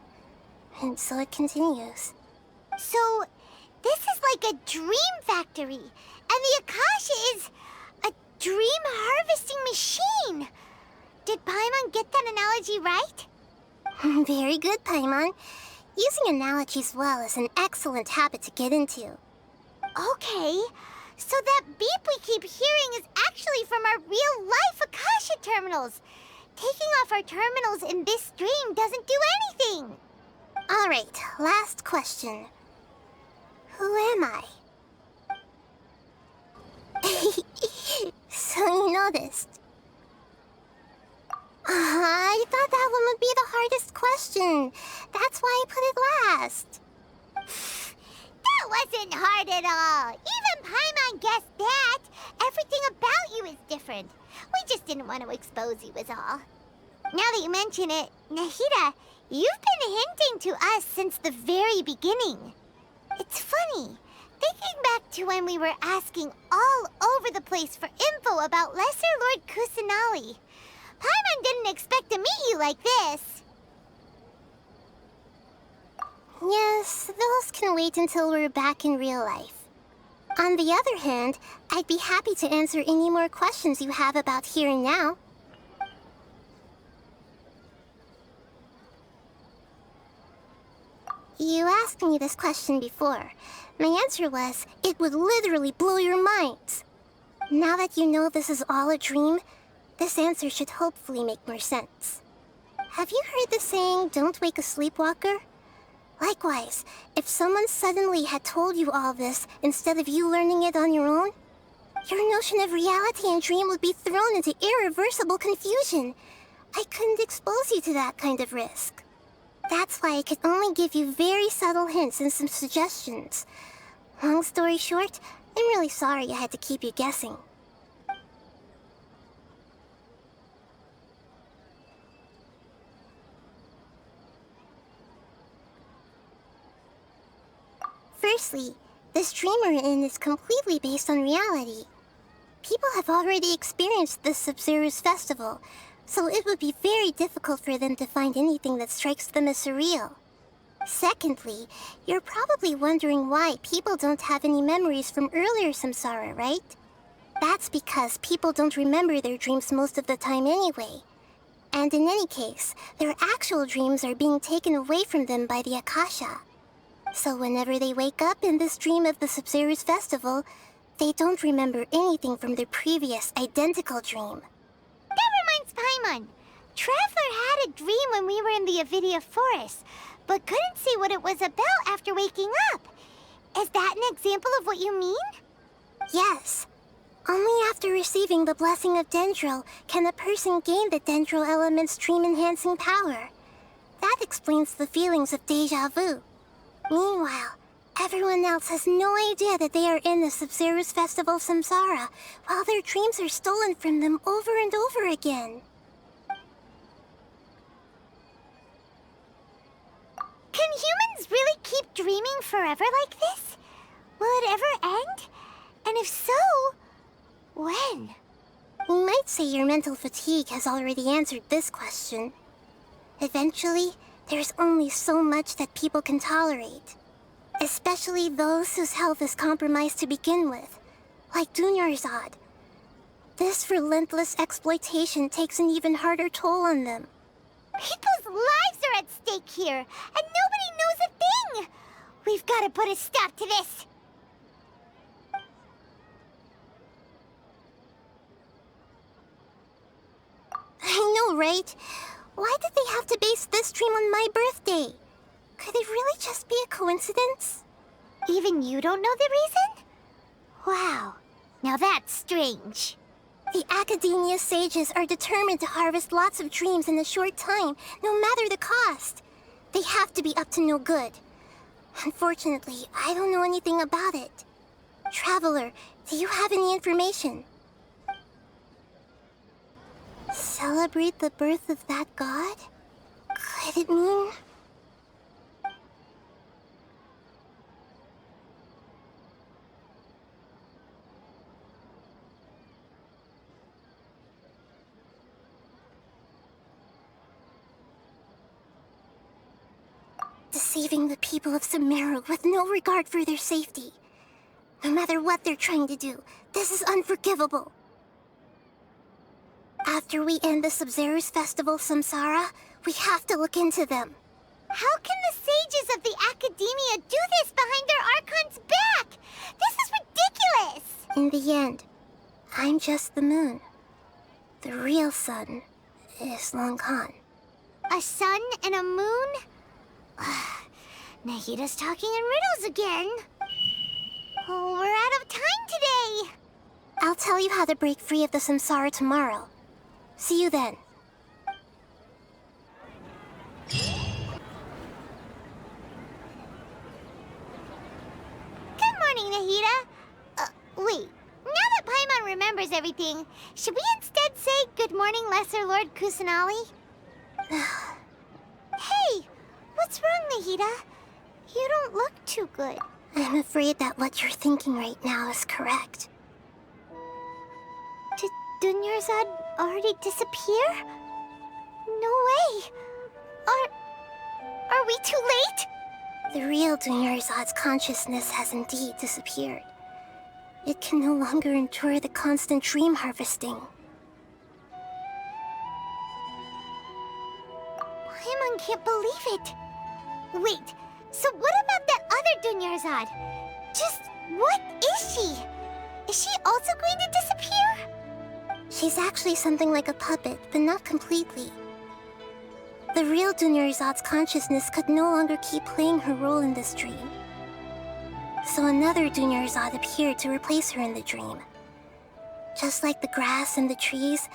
and so it continues. So, this is like a dream factory, and the Akasha is a dream harvesting machine. Did Paimon get that analogy right? Very good, Paimon. Using analogies well is an excellent habit to get into. Okay, so that beep we keep hearing is actually from our real-life Akasha terminals. Taking off our terminals in this dream doesn't do anything. All right, last question. Who am I? So you noticed. I thought that one would be the hardest question. That's why I put it last. That wasn't hard at all. Even Paimon guessed that. Everything about you is different. We just didn't want to expose you is all. Now that you mention it, Nahida, you've been hinting to us since the very beginning. It's funny. Thinking back to when we were asking all over the place for info about Lesser Lord Kusanali, Paimon didn't expect to meet you like this. Yes, those can wait until we're back in real life. On the other hand, I'd be happy to answer any more questions you have about here and now. You asked me this question before. My answer was, it would literally blow your minds. Now that you know this is all a dream, this answer should hopefully make more sense. Have you heard the saying, don't wake a sleepwalker? Likewise, if someone suddenly had told you all this instead of you learning it on your own, your notion of reality and dream would be thrown into irreversible confusion. I couldn't expose you to that kind of risk. That's why I could only give you very subtle hints and some suggestions. Long story short, I'm really sorry I had to keep you guessing. Firstly, this dream we're in is completely based on reality. People have already experienced this Sabzeruz festival, so it would be very difficult for them to find anything that strikes them as surreal. Secondly, you're probably wondering why people don't have any memories from earlier samsara, right? That's because people don't remember their dreams most of the time anyway. And in any case, their actual dreams are being taken away from them by the Akasha. So whenever they wake up in this dream of the Sabzeruz festival, they don't remember anything from their previous identical dream. That reminds Paimon. Traveler had a dream when we were in the Avidia forest, but couldn't see what it was about after waking up. Is that an example of what you mean? Yes. Only after receiving the blessing of Dendril can a person gain the Dendril element's dream-enhancing power. That explains the feelings of déjà vu. Meanwhile, everyone else has no idea that they are in the Sabzeruz festival samsara, while their dreams are stolen from them over and over again. Can humans really keep dreaming forever like this? Will it ever end? And if so, when? You might say your mental fatigue has already answered this question. Eventually, there's only so much that people can tolerate. Especially those whose health is compromised to begin with, like Dunyarzad. This relentless exploitation takes an even harder toll on them. People's lives are at stake here, and nobody knows a thing! We've got to put a stop to this! I know, right? Why did they have to base this dream on my birthday? Could it really just be a coincidence? Even you don't know the reason? Wow, now that's strange. The Academia sages are determined to harvest lots of dreams in a short time, no matter the cost. They have to be up to no good. Unfortunately, I don't know anything about it. Traveler, do you have any information? Celebrate the birth of that god? Could it mean... deceiving the people of Sumeru with no regard for their safety. No matter what they're trying to do, this is unforgivable. After we end the Sabzeruz festival samsara, we have to look into them. How can the sages of the Academia do this behind their Archon's back? This is ridiculous! In the end, I'm just the moon. The real sun is Long Khan. A sun and a moon? Nahida's talking in riddles again. Oh, we're out of time today. I'll tell you how to break free of the samsara tomorrow. See you then. Good morning, Nahida. Wait. Now that Paimon remembers everything, should we instead say good morning, Lesser Lord Kusanali? Hey, what's wrong, Nahida? You don't look too good. I'm afraid that what you're thinking right now is correct. Did Dunyarzad already disappear? No way. Are we too late? The real Dunyarzad's consciousness has indeed disappeared. It can no longer endure the constant dream harvesting. Paimon can't believe it. Wait, so what about that other Dunyarzad? Just what is she? Is she also going to disappear? She's actually something like a puppet, but not completely. The real Dunyarzad's consciousness could no longer keep playing her role in this dream. So another Dunyarzad appeared to replace her in the dream. Just like the grass and the trees,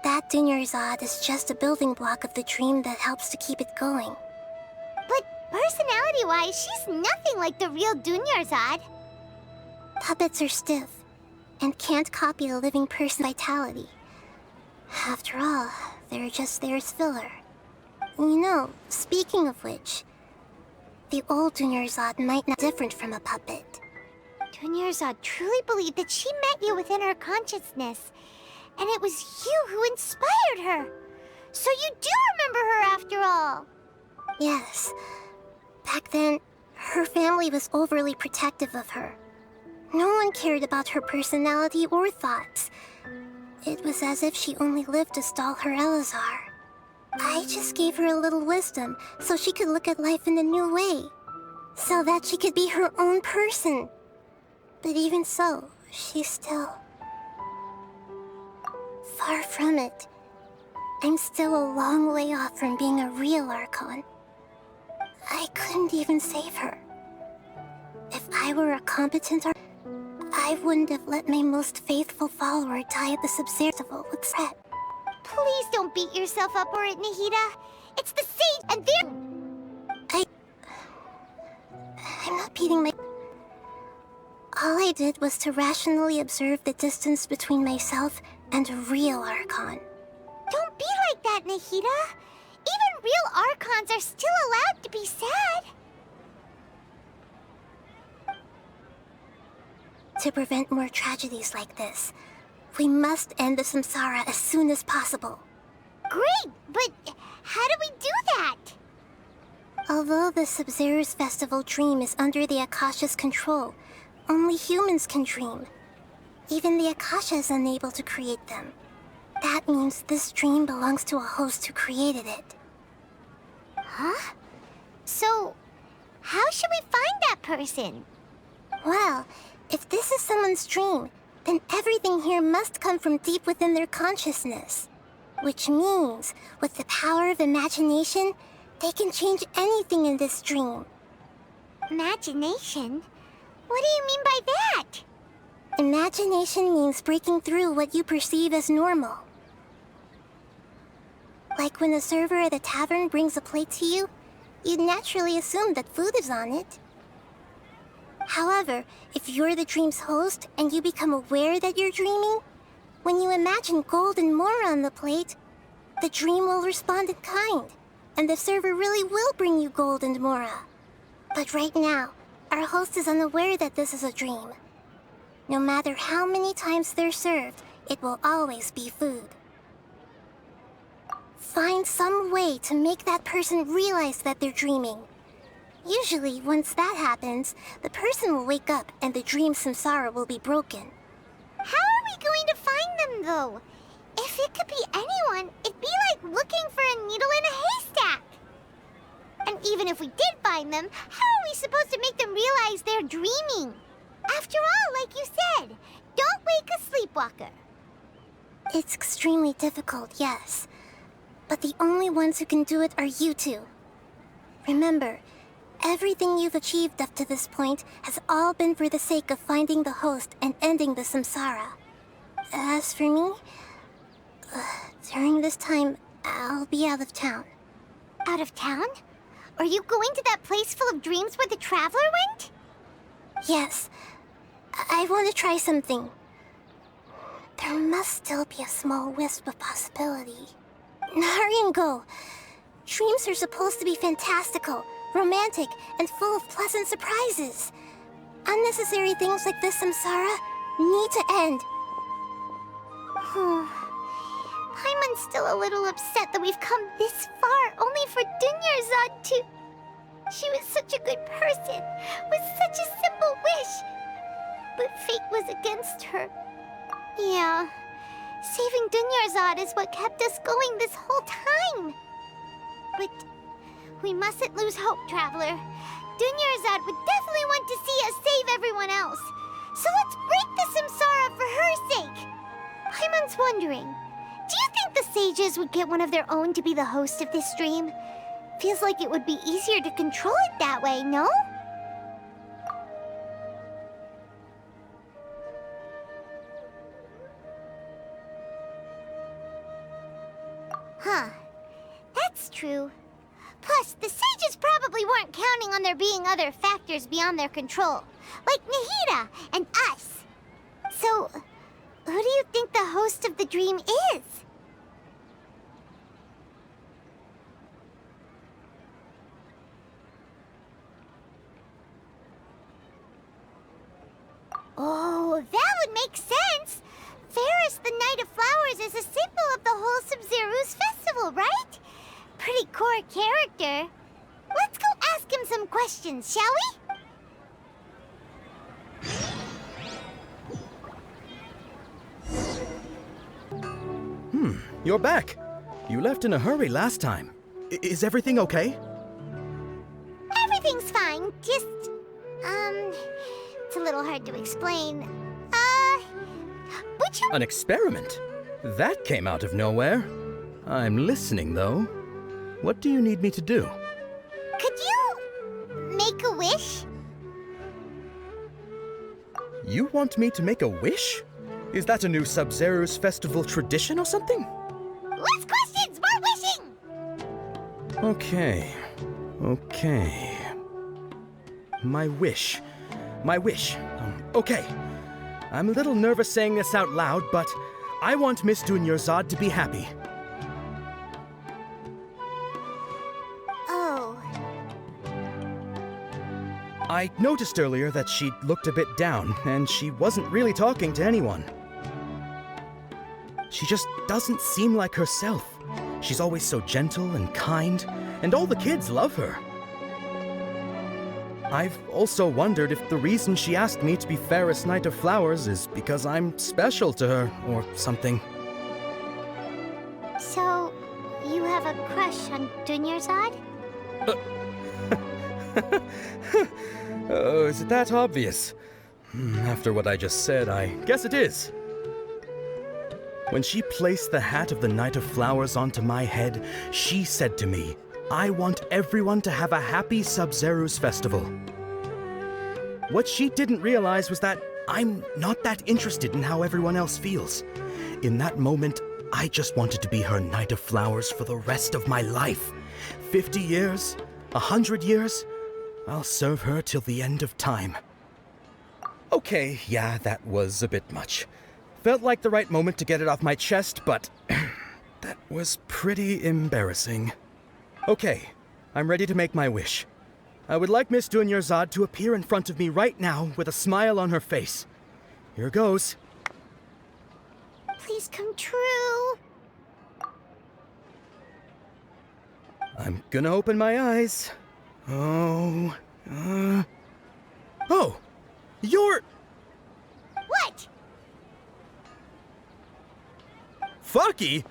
that Dunyarzad is just a building block of the dream that helps to keep it going. But personality-wise, she's nothing like the real Dunyarzad. Puppets are stiff and can't copy a living person's vitality. After all, they're just there as filler. You know, speaking of which, the old Dunyarzad might not be different from a puppet. Dunyarzad truly believed that she met you within her consciousness, and it was you who inspired her. So you do remember her after all. Yes. Back then, her family was overly protective of her. No one cared about her personality or thoughts. It was as if she only lived to stall her Elazar. I just gave her a little wisdom so she could look at life in a new way. So that she could be her own person. But even so, she's still... far from it. I'm still a long way off from being a real Archon. I couldn't even save her. If I were a competent Archon, I wouldn't have let my most faithful follower die at the Sabzeruz festival with threat. Please don't beat yourself up for it, Nahida. It's the sage, and they're... I'm not beating my... All I did was to rationally observe the distance between myself and a real Archon. Don't be like that, Nahida. Even real Archons are still allowed to be sad. To prevent more tragedies like this, we must end the samsara as soon as possible. Great, but how do we do that? Although the Sabzeruz festival dream is under the Akasha's control, only humans can dream. Even the Akasha is unable to create them. That means this dream belongs to a host who created it. Huh? So, how should we find that person? Well, if this is someone's dream, then everything here must come from deep within their consciousness. Which means, with the power of imagination, they can change anything in this dream. Imagination? What do you mean by that? Imagination means breaking through what you perceive as normal. Like when the server at a tavern brings a plate to you, you'd naturally assume that food is on it. However, if you're the dream's host and you become aware that you're dreaming, when you imagine gold and more on the plate, the dream will respond in kind, and the server really will bring you gold and mora. But right now, our host is unaware that this is a dream. No matter how many times they're served, it will always be food. Find some way to make that person realize that they're dreaming. Usually, once that happens, the person will wake up and the dream samsara will be broken. How are we going to find them, though? If it could be anyone, it'd be like looking for a needle in a haystack. And even if we did find them, how are we supposed to make them realize they're dreaming? After all, like you said, don't wake a sleepwalker. It's extremely difficult, yes. But the only ones who can do it are you two. Remember, everything you've achieved up to this point has all been for the sake of finding the host and ending the samsara. As for me, during this time, I'll be out of town. Out of town? Are you going to that place full of dreams where the Traveler went? Yes. I want to try something. There must still be a small wisp of possibility. Hurry and go. Dreams are supposed to be fantastical, romantic, and full of pleasant surprises. Unnecessary things like this samsara need to end. Paimon's still a little upset that we've come this far only for Dunyarzad to... She was such a good person, with such a simple wish. But fate was against her. Yeah, saving Dunyarzad is what kept us going this whole time. But we mustn't lose hope, Traveler. Dunyarzad would definitely want to see us save everyone else. So let's break the samsara for her sake. Paimon's wondering, Do you think the sages would get one of their own to be the host of this stream? Feels like it would be easier to control it that way, no? Huh. That's true. Plus, the sages probably weren't counting on there being other factors beyond their control, like Nahida and us. So, who do you think the host of the dream is? Oh, that would make sense! Ferris, the Knight of Flowers, is a symbol of the whole Sabzeruz festival, right? Pretty core character. Let's go ask him some questions, shall we? You're back. You left in a hurry last time. Is everything okay? Everything's fine, just... it's a little hard to explain. Would you... An experiment? That came out of nowhere. I'm listening, though. What do you need me to do? Could you... make a wish? You want me to make a wish? Is that a new Sabzeruz festival tradition or something? Less questions, more wishing! Okay. My wish. Okay. I'm a little nervous saying this out loud, but I want Miss Dunyarzad to be happy. Oh. I noticed earlier that she looked a bit down, and she wasn't really talking to anyone. She just doesn't seem like herself. She's always so gentle and kind, and all the kids love her. I've also wondered if the reason she asked me to be Ferris Knight of Flowers is because I'm special to her, or something. So, you have a crush on Dunyarzad? Oh, is it that obvious? After what I just said, I guess it is. When she placed the hat of the Knight of Flowers onto my head, she said to me, I want everyone to have a happy Sabzeruz festival. What she didn't realize was that I'm not that interested in how everyone else feels. In that moment, I just wanted to be her Knight of Flowers for the rest of my life. 50 years, 100 years, I'll serve her till the end of time. Okay, yeah, that was a bit much. Felt like the right moment to get it off my chest, but that was pretty embarrassing. Okay, I'm ready to make my wish. I would like Miss Dunyarzad to appear in front of me right now with a smile on her face. Here goes. Please come true. I'm gonna open my eyes. Oh, you're... What? Faki?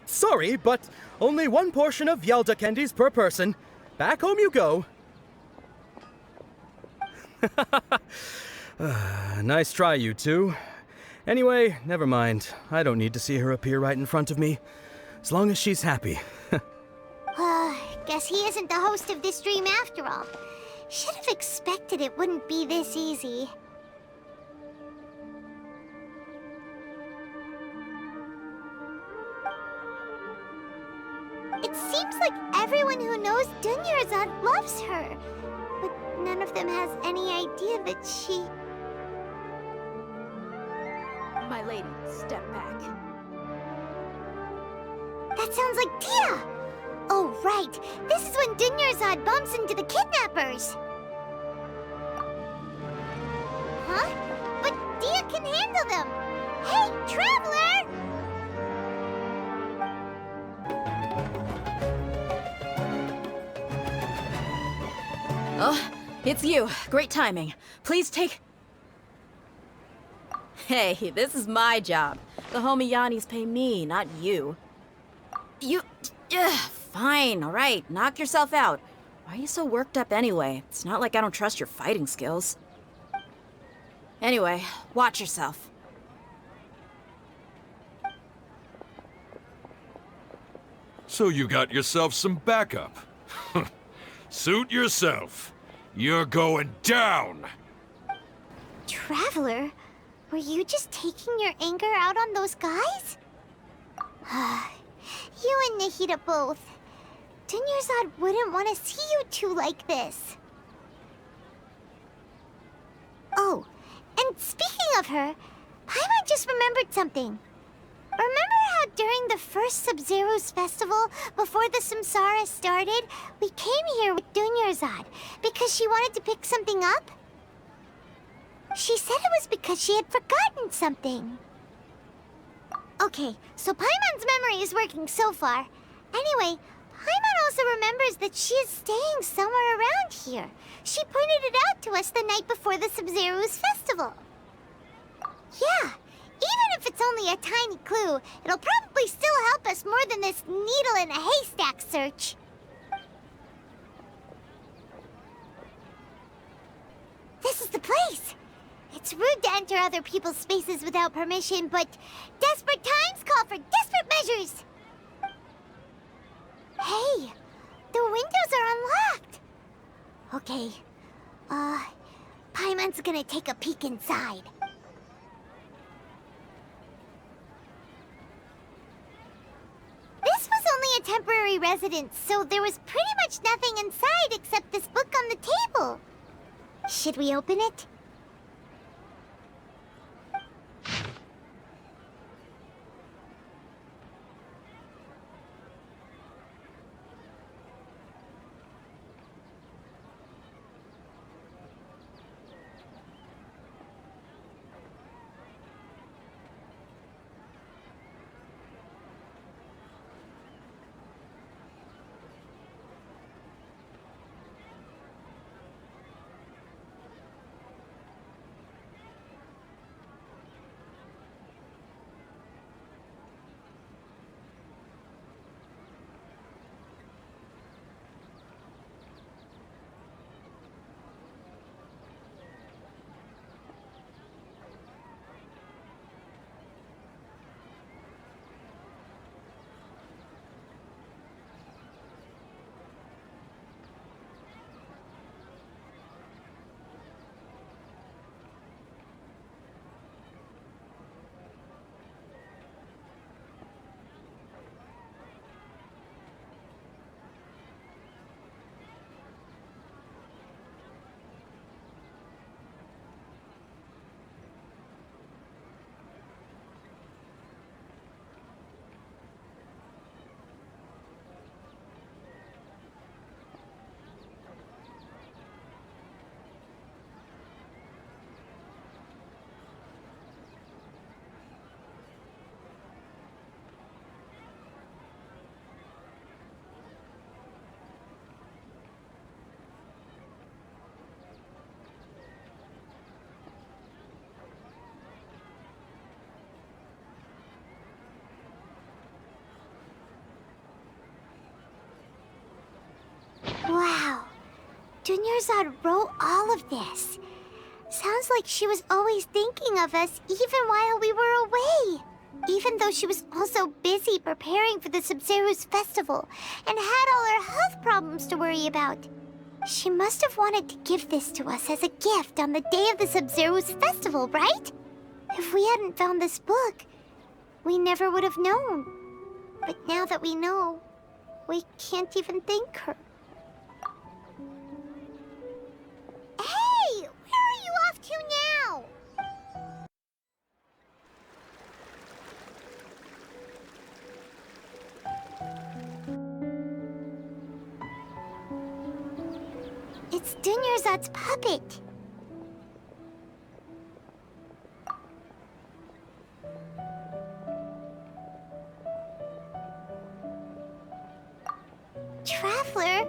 Sorry, but only one portion of Yelda candies per person. Back home you go. Nice try, you two. Anyway, never mind. I don't need to see her appear right in front of me. As long as she's happy. Guess he isn't the host of this dream after all. Should have expected it wouldn't be this easy. It seems like everyone who knows Dunyarzad loves her, but none of them has any idea that she... My lady, step back. That sounds like Dia! Oh, right. This is when Dunyarzad bumps into the kidnappers. Huh? But Dia can handle them. Hey, Traveler! Oh, it's you. Great timing. Please take... Hey, this is my job. The homie Yannis pay me, not you. You... fine, all right. Knock yourself out. Why are you so worked up anyway? It's not like I don't trust your fighting skills. Anyway, watch yourself. So you got yourself some backup. Suit yourself. You're going down! Traveler, were you just taking your anger out on those guys? You and Nahida both. Dunyarzad wouldn't want to see you two like this. Oh, and speaking of her, Paimon just remembered something. Remember how during the first Sabzeruz festival, before the Samsara started, we came here with Dunyarzad because she wanted to pick something up? She said it was because she had forgotten something. Okay, so Paimon's memory is working so far. Anyway, Paimon also remembers that she is staying somewhere around here. She pointed it out to us the night before the Sabzeruz festival. Yeah, even if it's only a tiny clue, it'll probably still help us more than this needle in a haystack search. This is the place! It's rude to enter other people's spaces without permission, but desperate times call for desperate measures! Hey, the windows are unlocked! Okay, Paimon's gonna take a peek inside. This was only a temporary residence, so there was pretty much nothing inside except this book on the table. Should we open it? Wow. Dunyarzad wrote all of this. Sounds like she was always thinking of us even while we were away. Even though she was also busy preparing for the Sabzeruz festival and had all her health problems to worry about. She must have wanted to give this to us as a gift on the day of the Sabzeruz festival, right? If we hadn't found this book, we never would have known. But now that we know, we can't even thank her. Hey! Where are you off to now? It's Dunyarzad's puppet. Traveler?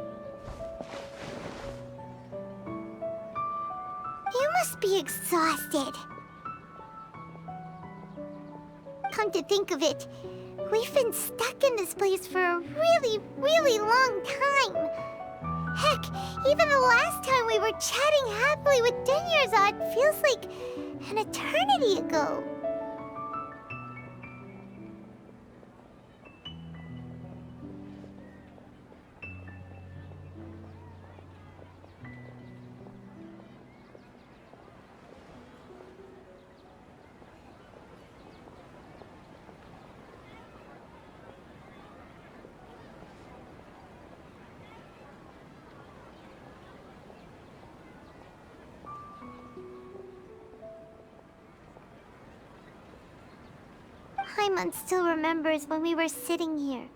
You must be exhausted. Come to think of it, we've been stuck in this place for a really, really long time. Heck, even the last time we were chatting happily with Dunyarzad feels like an eternity ago. Paimon still remembers when we were sitting here,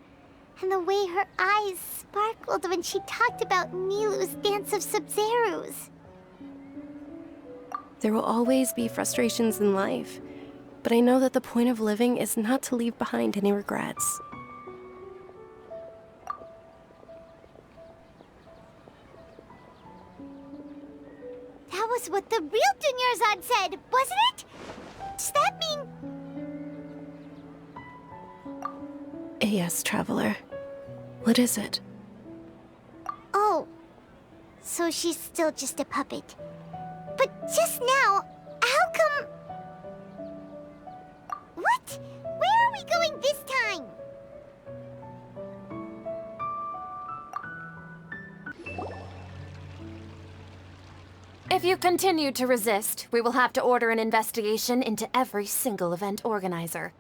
and the way her eyes sparkled when she talked about Nilu's dance of Sabzeruz. There will always be frustrations in life, but I know that the point of living is not to leave behind any regrets. That was what the real Dunyarzad said, wasn't it? Does that mean... Yes, Traveler. What is it? Oh, so she's still just a puppet. But just now, how come... What? Where are we going this time? If you continue to resist, we will have to order an investigation into every single event organizer.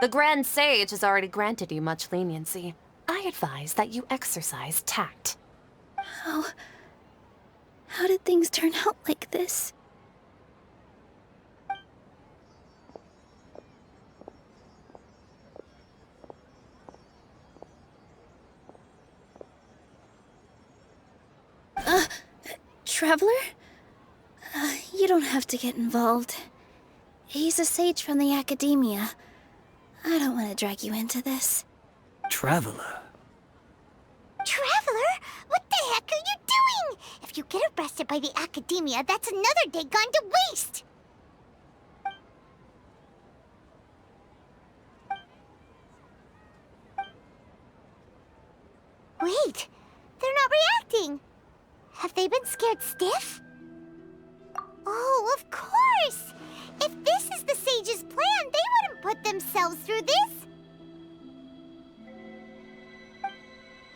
The Grand Sage has already granted you much leniency. I advise that you exercise tact. How did things turn out like this? Traveler? You don't have to get involved. He's a sage from the Academia. I don't want to drag you into this. Traveler? Traveler? What the heck are you doing? If you get arrested by the Academia, that's another day gone to waste! Wait, they're not reacting. Have they been scared stiff? Oh, of course! If this is the Sage's plan, they wouldn't put themselves through this.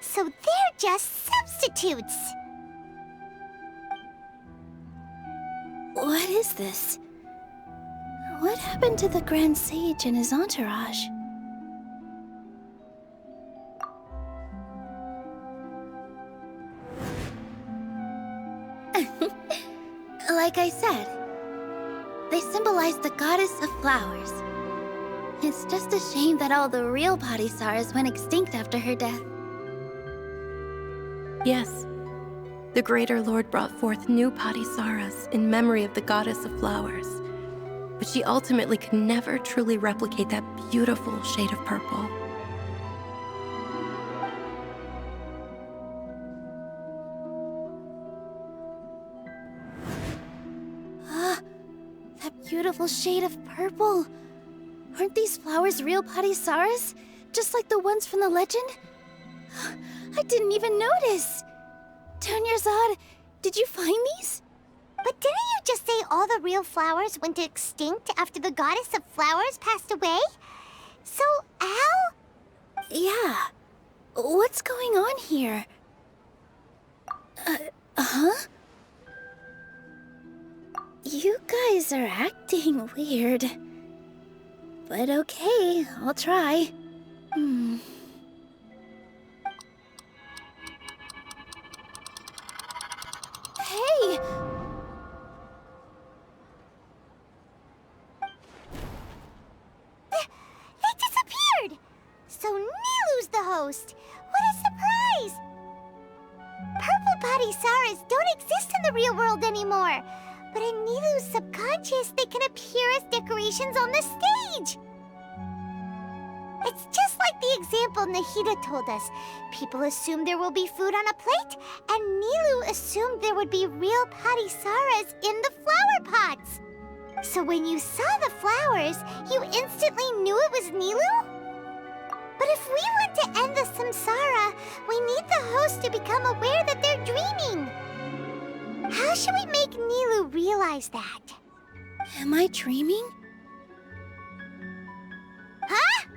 So they're just substitutes. What is this? What happened to the Grand Sage and his entourage? Like I said, they symbolize the goddess of flowers. It's just a shame that all the real Padisarahs went extinct after her death. Yes. The Greater Lord brought forth new Padisarahs in memory of the goddess of flowers. But she ultimately could never truly replicate that beautiful shade of purple. That beautiful shade of purple. Aren't these flowers real Padisarahs? Just like the ones from the legend? I didn't even notice. Dunyarzad, did you find these? But didn't you just say all the real flowers went extinct after the goddess of flowers passed away? So, how? Yeah. What's going on here? Huh? You guys are acting weird. But okay, I'll try. Hey! They disappeared! So Nilu's the host! What a surprise! Purple Padisarahs don't exist in the real world anymore! But in Nilu's subconscious, they can appear as decorations on the stage! It's just like the example Nahida told us. People assume there will be food on a plate, and Nilu assumed there would be real Padisarahs in the flower pots. So when you saw the flowers, you instantly knew it was Nilu? But if we want to end the samsara, we need the host to become aware that they're dreaming. How should we make Nilu realize that? Am I dreaming? Huh?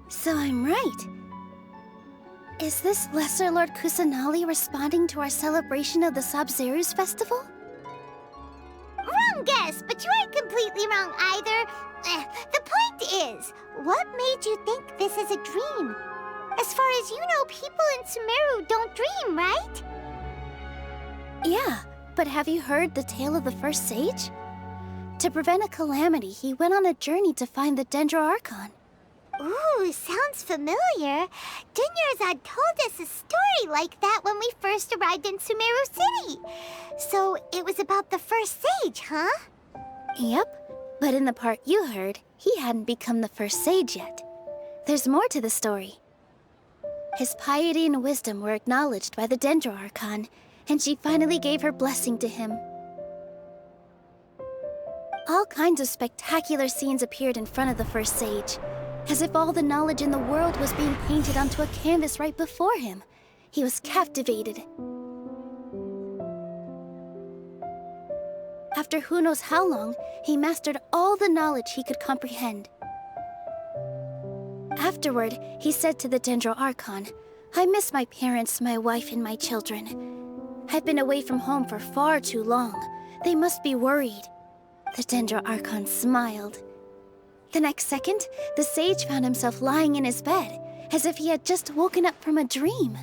So I'm right. Is this Lesser Lord Kusanali responding to our celebration of the Sabzeruz festival? Wrong guess, but you aren't completely wrong either. The point is, what made you think this is a dream? As far as you know, people in Sumeru don't dream, right? Yeah, But have you heard the tale of the first sage? To prevent a calamity, he went on a journey to find the Dendroarchon. Ooh, sounds familiar. Dunyarzad told us a story like that when we first arrived in Sumeru City. So it was about the first sage, huh? Yep, but in the part you heard, he hadn't become the first sage yet. There's more to the story. His piety and wisdom were acknowledged by the Dendroarchon, and she finally gave her blessing to him. All kinds of spectacular scenes appeared in front of the first sage, as if all the knowledge in the world was being painted onto a canvas right before him. He was captivated. After who knows how long, he mastered all the knowledge he could comprehend. Afterward, he said to the Dendroarchon, "I miss my parents, my wife, and my children. I've been away from home for far too long. They must be worried." The Dendroarchon smiled. The next second, the sage found himself lying in his bed, as if he had just woken up from a dream.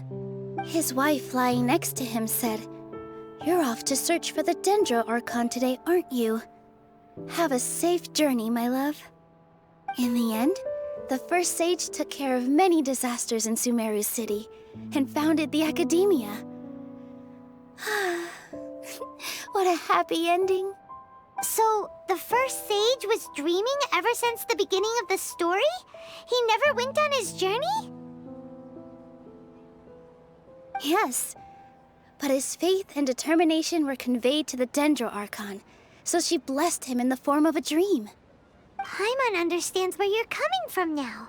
His wife, lying next to him, said, "You're off to search for the Dendroarchon today, aren't you? Have a safe journey, my love." In the end, the first sage took care of many disasters in Sumeru City and founded the Academia. What a happy ending. So, the first sage was dreaming ever since the beginning of the story? He never went on his journey? Yes, but his faith and determination were conveyed to the Dendroarchon, so she blessed him in the form of a dream. Paimon understands where you're coming from now.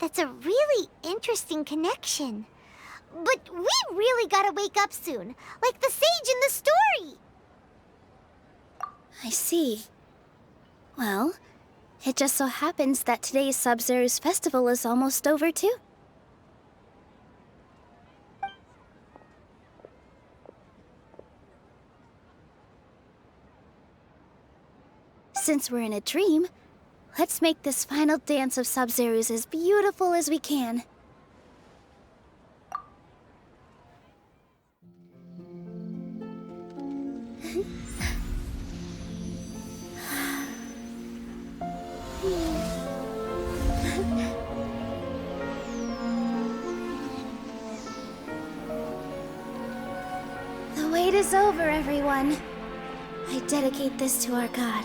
That's a really interesting connection. But we really gotta wake up soon, like the sage in the story! I see. Well, it just so happens that today's Sabzeruz festival is almost over too. Since we're in a dream, let's make this final dance of Sabzeruz as beautiful as we can. The wait is over, everyone. I dedicate this to our god,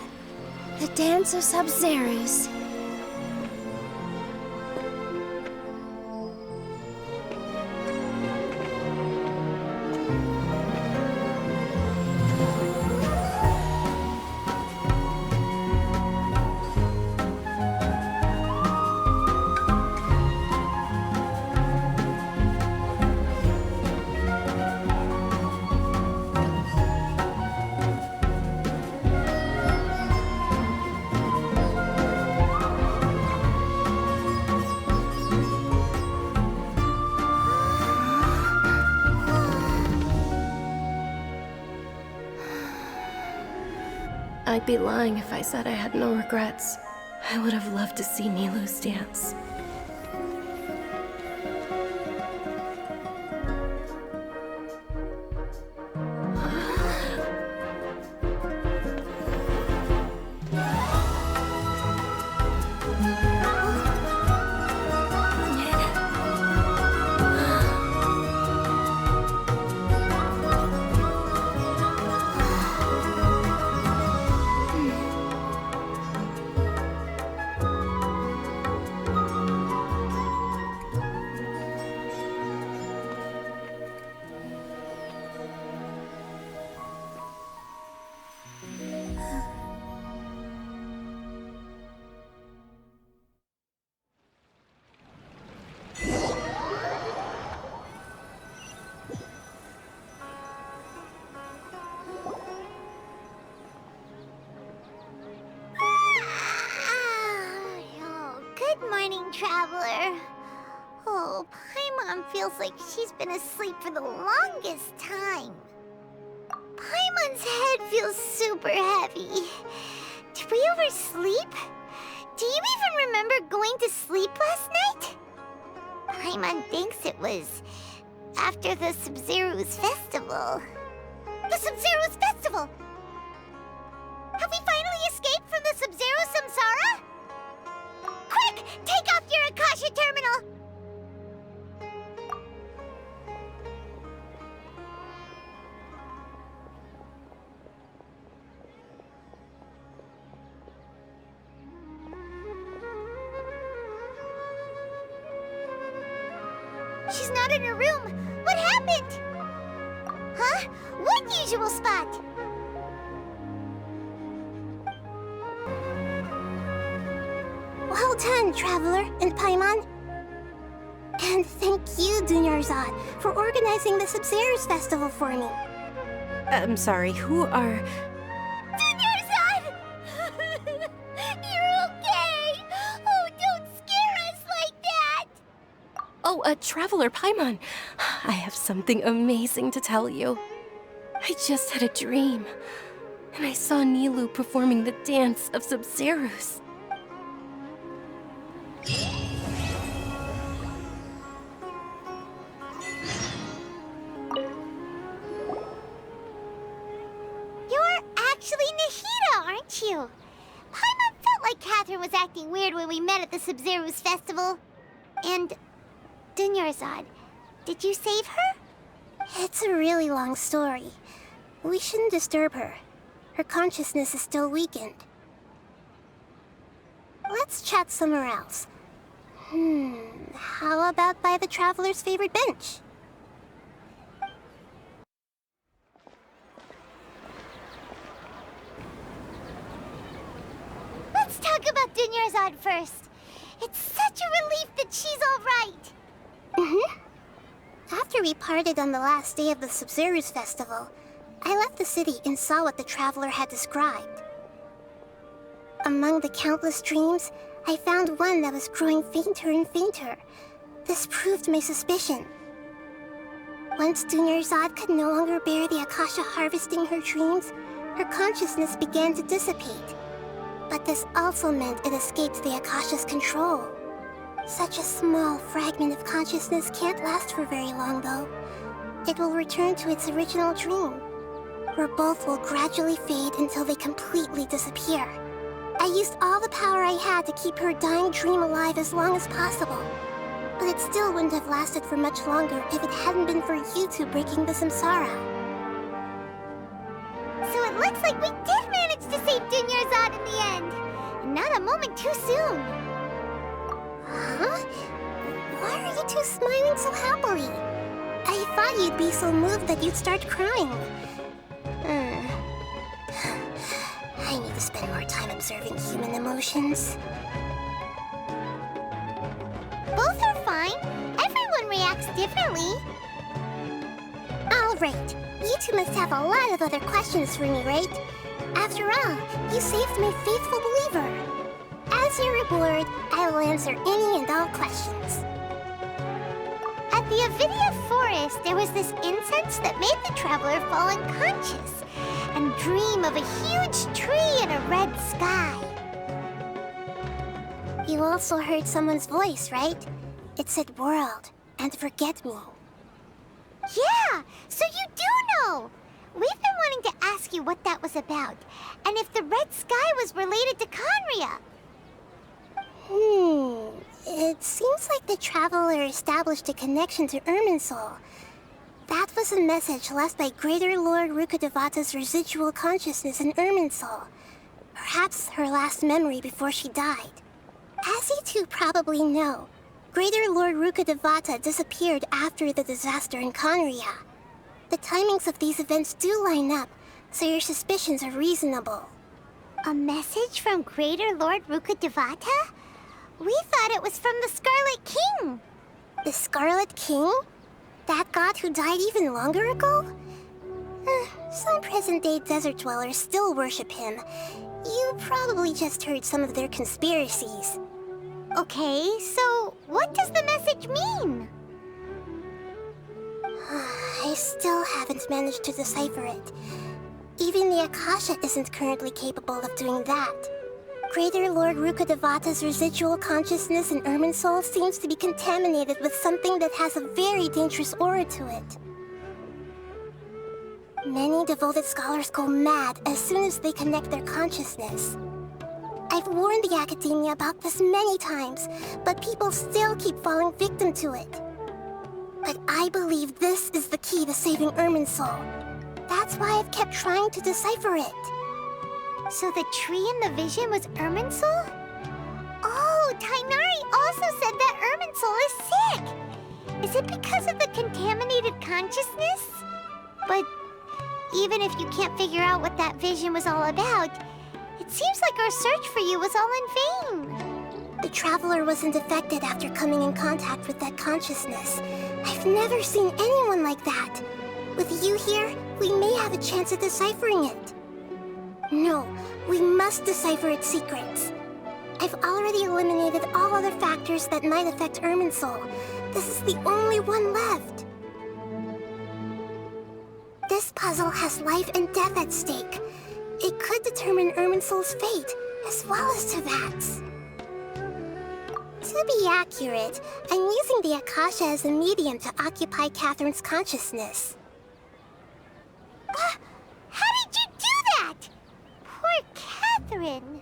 the dance of Sabzeruz. I'd be lying if I said I had no regrets. I would have loved to see Nilou's dance. Traveler. Oh, Paimon feels like she's been asleep for the longest time. Paimon's head feels super heavy. Did we oversleep? Do you even remember going to sleep last night? Paimon thinks it was after the Sabzeruz festival. The Sabzeruz Festival! Have we finally escaped from the Sabzeruz Samsara? Quick! Take off your Akasha terminal! She's not in her room. What happened? Huh? What usual spot? Well done, Traveler and Paimon. And thank you, Dunyarzad, for organizing the Sabzeruz Festival for me. I'm sorry, who are... Dunyarzad! You're okay! Oh, don't scare us like that! Oh, Traveler Paimon. I have something amazing to tell you. I just had a dream, and I saw Nilou performing the dance of Sabzeruz. You're actually Nahida, aren't you? Paimon felt like Catherine was acting weird when we met at the Sabzeruz Festival. And... Dunyarzad, did you save her? It's a really long story. We shouldn't disturb her. Her consciousness is still weakened. Let's chat somewhere else. How about by the Traveler's favorite bench? Let's talk about Dunyarzad first. It's such a relief that she's all right. After we parted on the last day of the Sabzeruz Festival, I left the city and saw what the Traveler had described. Among the countless dreams, I found one that was growing fainter and fainter. This proved my suspicion. Once Dunyarzad could no longer bear the Akasha harvesting her dreams, her consciousness began to dissipate. But this also meant it escaped the Akasha's control. Such a small fragment of consciousness can't last for very long, though. It will return to its original dream, where both will gradually fade until they completely disappear. I used all the power I had to keep her dying dream alive as long as possible. But it still wouldn't have lasted for much longer if it hadn't been for you two breaking the samsara. So it looks like we did manage to save Dunyarzad in the end. And not a moment too soon. Huh? Why are you two smiling so happily? I thought you'd be so moved that you'd start crying. I need to spend more time observing human emotions. Both are fine. Everyone reacts differently. All right. You two must have a lot of other questions for me, right? After all, you saved my faithful believer. As your reward, I will answer any and all questions. At the Avidia Forest, there was this incense that made the Traveler fall unconscious and dream of a huge tree and a red sky. You also heard someone's voice, right? It said world and forget me. Yeah, so you do know! We've been wanting to ask you what that was about, and if the red sky was related to Conria. It seems like the Traveler established a connection to Irminsul. That was a message left by Greater Lord Rukkhadevata's residual consciousness in Irminsul. Perhaps her last memory before she died. As you two probably know, Greater Lord Rukkhadevata disappeared after the disaster in Conria. The timings of these events do line up, so your suspicions are reasonable. A message from Greater Lord Rukkhadevata? We thought it was from the Scarlet King. The Scarlet King? That god who died even longer ago? Some present-day desert dwellers still worship him. You probably just heard some of their conspiracies. Okay, so what does the message mean? I still haven't managed to decipher it. Even the Akasha isn't currently capable of doing that. Greater Lord Rukkhadevata's residual consciousness in Irminsul seems to be contaminated with something that has a very dangerous aura to it. Many devoted scholars go mad as soon as they connect their consciousness. I've warned the Academia about this many times, but people still keep falling victim to it. But I believe this is the key to saving Irminsul. That's why I've kept trying to decipher it. So the tree in the vision was Irminsul? Oh, Tighnari also said that Irminsul is sick! Is it because of the contaminated consciousness? But even if you can't figure out what that vision was all about, it seems like our search for you was all in vain. The Traveler wasn't affected after coming in contact with that consciousness. I've never seen anyone like that. With you here, we may have a chance at deciphering it. No, we must decipher its secrets. I've already eliminated all other factors that might affect Irminsul. This is the only one left. This puzzle has life and death at stake. It could determine Irminsul's fate, as well as Tevat's. To be accurate, I'm using the Akasha as a medium to occupy Catherine's consciousness. How did you do that? Poor Catherine.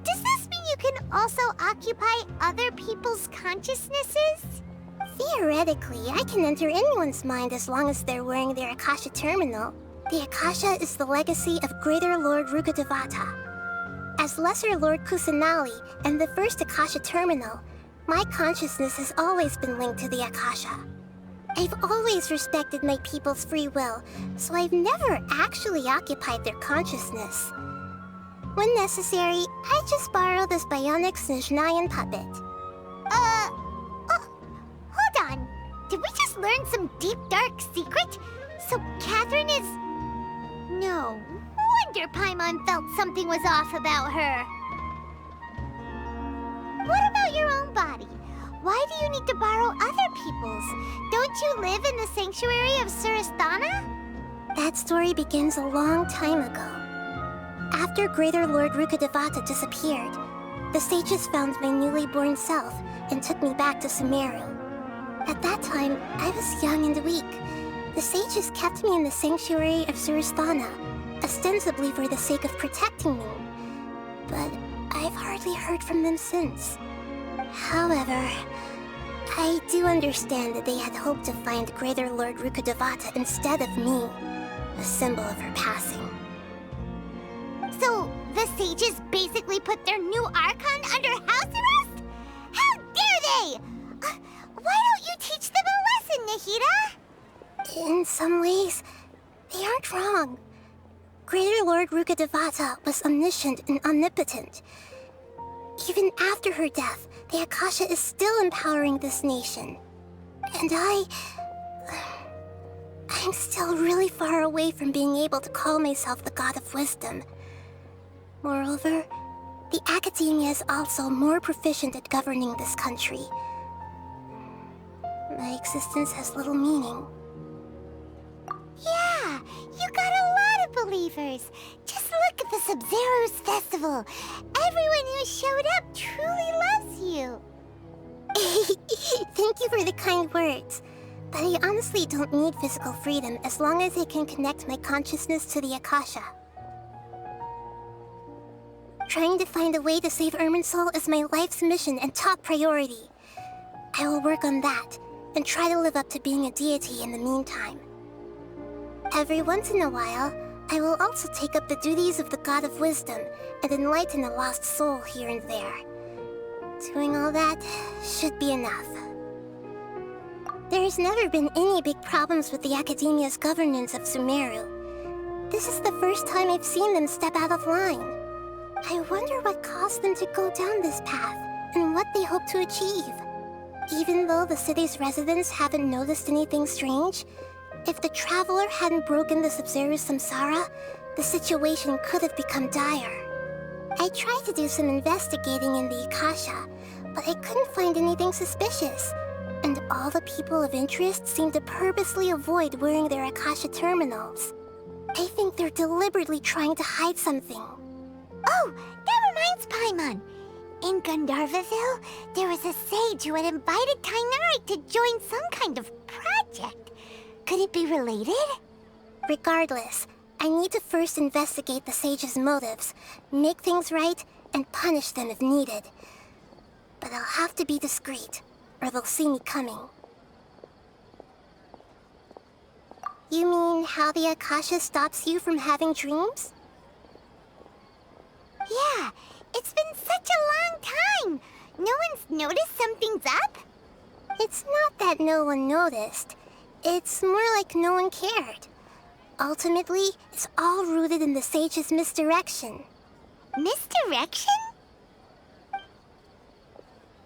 Does this mean you can also occupy other people's consciousnesses? Theoretically, I can enter anyone's mind as long as they're wearing their Akasha terminal. The Akasha is the legacy of Greater Lord Rukkhadevata. As Lesser Lord Kusanali and the first Akasha terminal, my consciousness has always been linked to the Akasha. I've always respected my people's free will, so I've never actually occupied their consciousness. When necessary, I just borrow this bionic Snezhnayan puppet. Hold on. Did we just learn some deep, dark secret? So Catherine is... No wonder Paimon felt something was off about her. What about your own body? Why do you need to borrow other people's? Don't you live in the sanctuary of Surasthana? That story begins a long time ago. After Greater Lord Rukkhadevata disappeared, the sages found my newly born self and took me back to Sumeru. At that time, I was young and weak. The sages kept me in the sanctuary of Surasthana, ostensibly for the sake of protecting me. But I've hardly heard from them since. However, I do understand that they had hoped to find Greater Lord Rukkhadevata instead of me, a symbol of her passing. So, the sages basically put their new Archon under house arrest? How dare they! Why don't you teach them a lesson, Nahida? In some ways, they aren't wrong. Greater Lord Rukkhadevata was omniscient and omnipotent. Even after her death, the Akasha is still empowering this nation. And I'm still really far away from being able to call myself the God of Wisdom. Moreover, the Academia is also more proficient at governing this country. My existence has little meaning. Yeah, you got a lot of believers. Just look at the Sabzeruz festival. Everyone who showed up truly loves you. Thank you for the kind words. But I honestly don't need physical freedom as long as I can connect my consciousness to the Akasha. Trying to find a way to save Irminsul is my life's mission and top priority. I will work on that, and try to live up to being a deity in the meantime. Every once in a while, I will also take up the duties of the God of Wisdom and enlighten a lost soul here and there. Doing all that should be enough. There's never been any big problems with the Academia's governance of Sumeru. This is the first time I've seen them step out of line. I wonder what caused them to go down this path, and what they hope to achieve. Even though the city's residents haven't noticed anything strange, if the Traveler hadn't broken the Sabzeruz samsara, the situation could have become dire. I tried to do some investigating in the Akasha, but I couldn't find anything suspicious, and all the people of interest seem to purposely avoid wearing their Akasha terminals. I think they're deliberately trying to hide something. Oh, that reminds Paimon. In Gandharvaville, there was a sage who had invited Tighnari to join some kind of project. Could it be related? Regardless, I need to first investigate the sage's motives, make things right, and punish them if needed. But I'll have to be discreet, or they'll see me coming. You mean how the Akasha stops you from having dreams? Yeah, it's been such a long time. No one's noticed something's up? It's not that no one noticed. It's more like no one cared. Ultimately, it's all rooted in the sage's misdirection. Misdirection?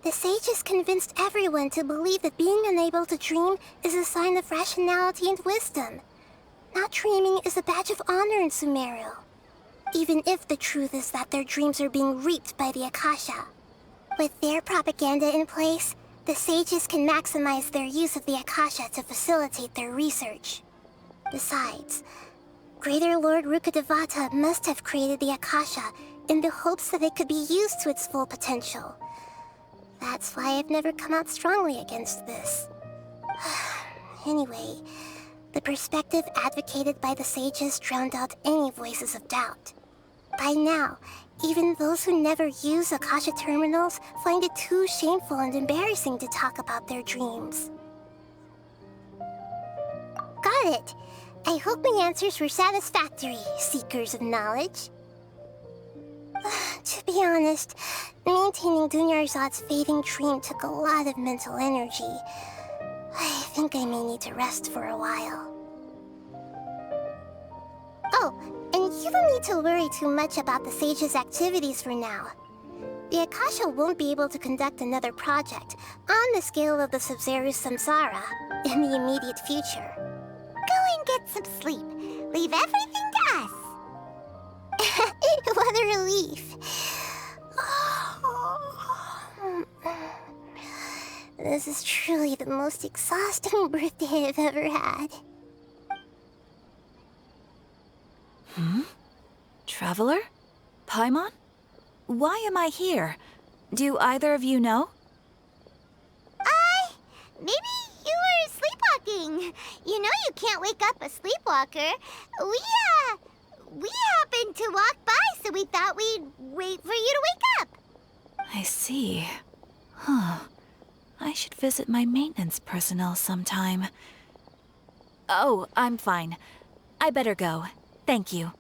The sages convinced everyone to believe that being unable to dream is a sign of rationality and wisdom. Not dreaming is a badge of honor in Sumeru. Even if the truth is that their dreams are being reaped by the Akasha. With their propaganda in place, the sages can maximize their use of the Akasha to facilitate their research. Besides, Greater Lord Rukkhadevata must have created the Akasha in the hopes that it could be used to its full potential. That's why I've never come out strongly against this. Anyway, the perspective advocated by the sages drowned out any voices of doubt. By now, even those who never use Akasha terminals find it too shameful and embarrassing to talk about their dreams. Got it! I hope my answers were satisfactory, seekers of knowledge. To be honest, maintaining Dunyarzad's fading dream took a lot of mental energy. I think I may need to rest for a while. Oh, and you don't need to worry too much about the sage's activities for now. The Akasha won't be able to conduct another project on the scale of the Sabzeruz Samsara in the immediate future. Go and get some sleep. Leave everything to us. What a relief. This is truly the most exhausting birthday I've ever had. Traveler? Paimon? Why am I here? Do either of you know? Maybe you were sleepwalking. You know you can't wake up a sleepwalker. We happened to walk by, so we thought we'd wait for you to wake up. I see. Huh. I should visit my maintenance personnel sometime. Oh, I'm fine. I better go. Thank you.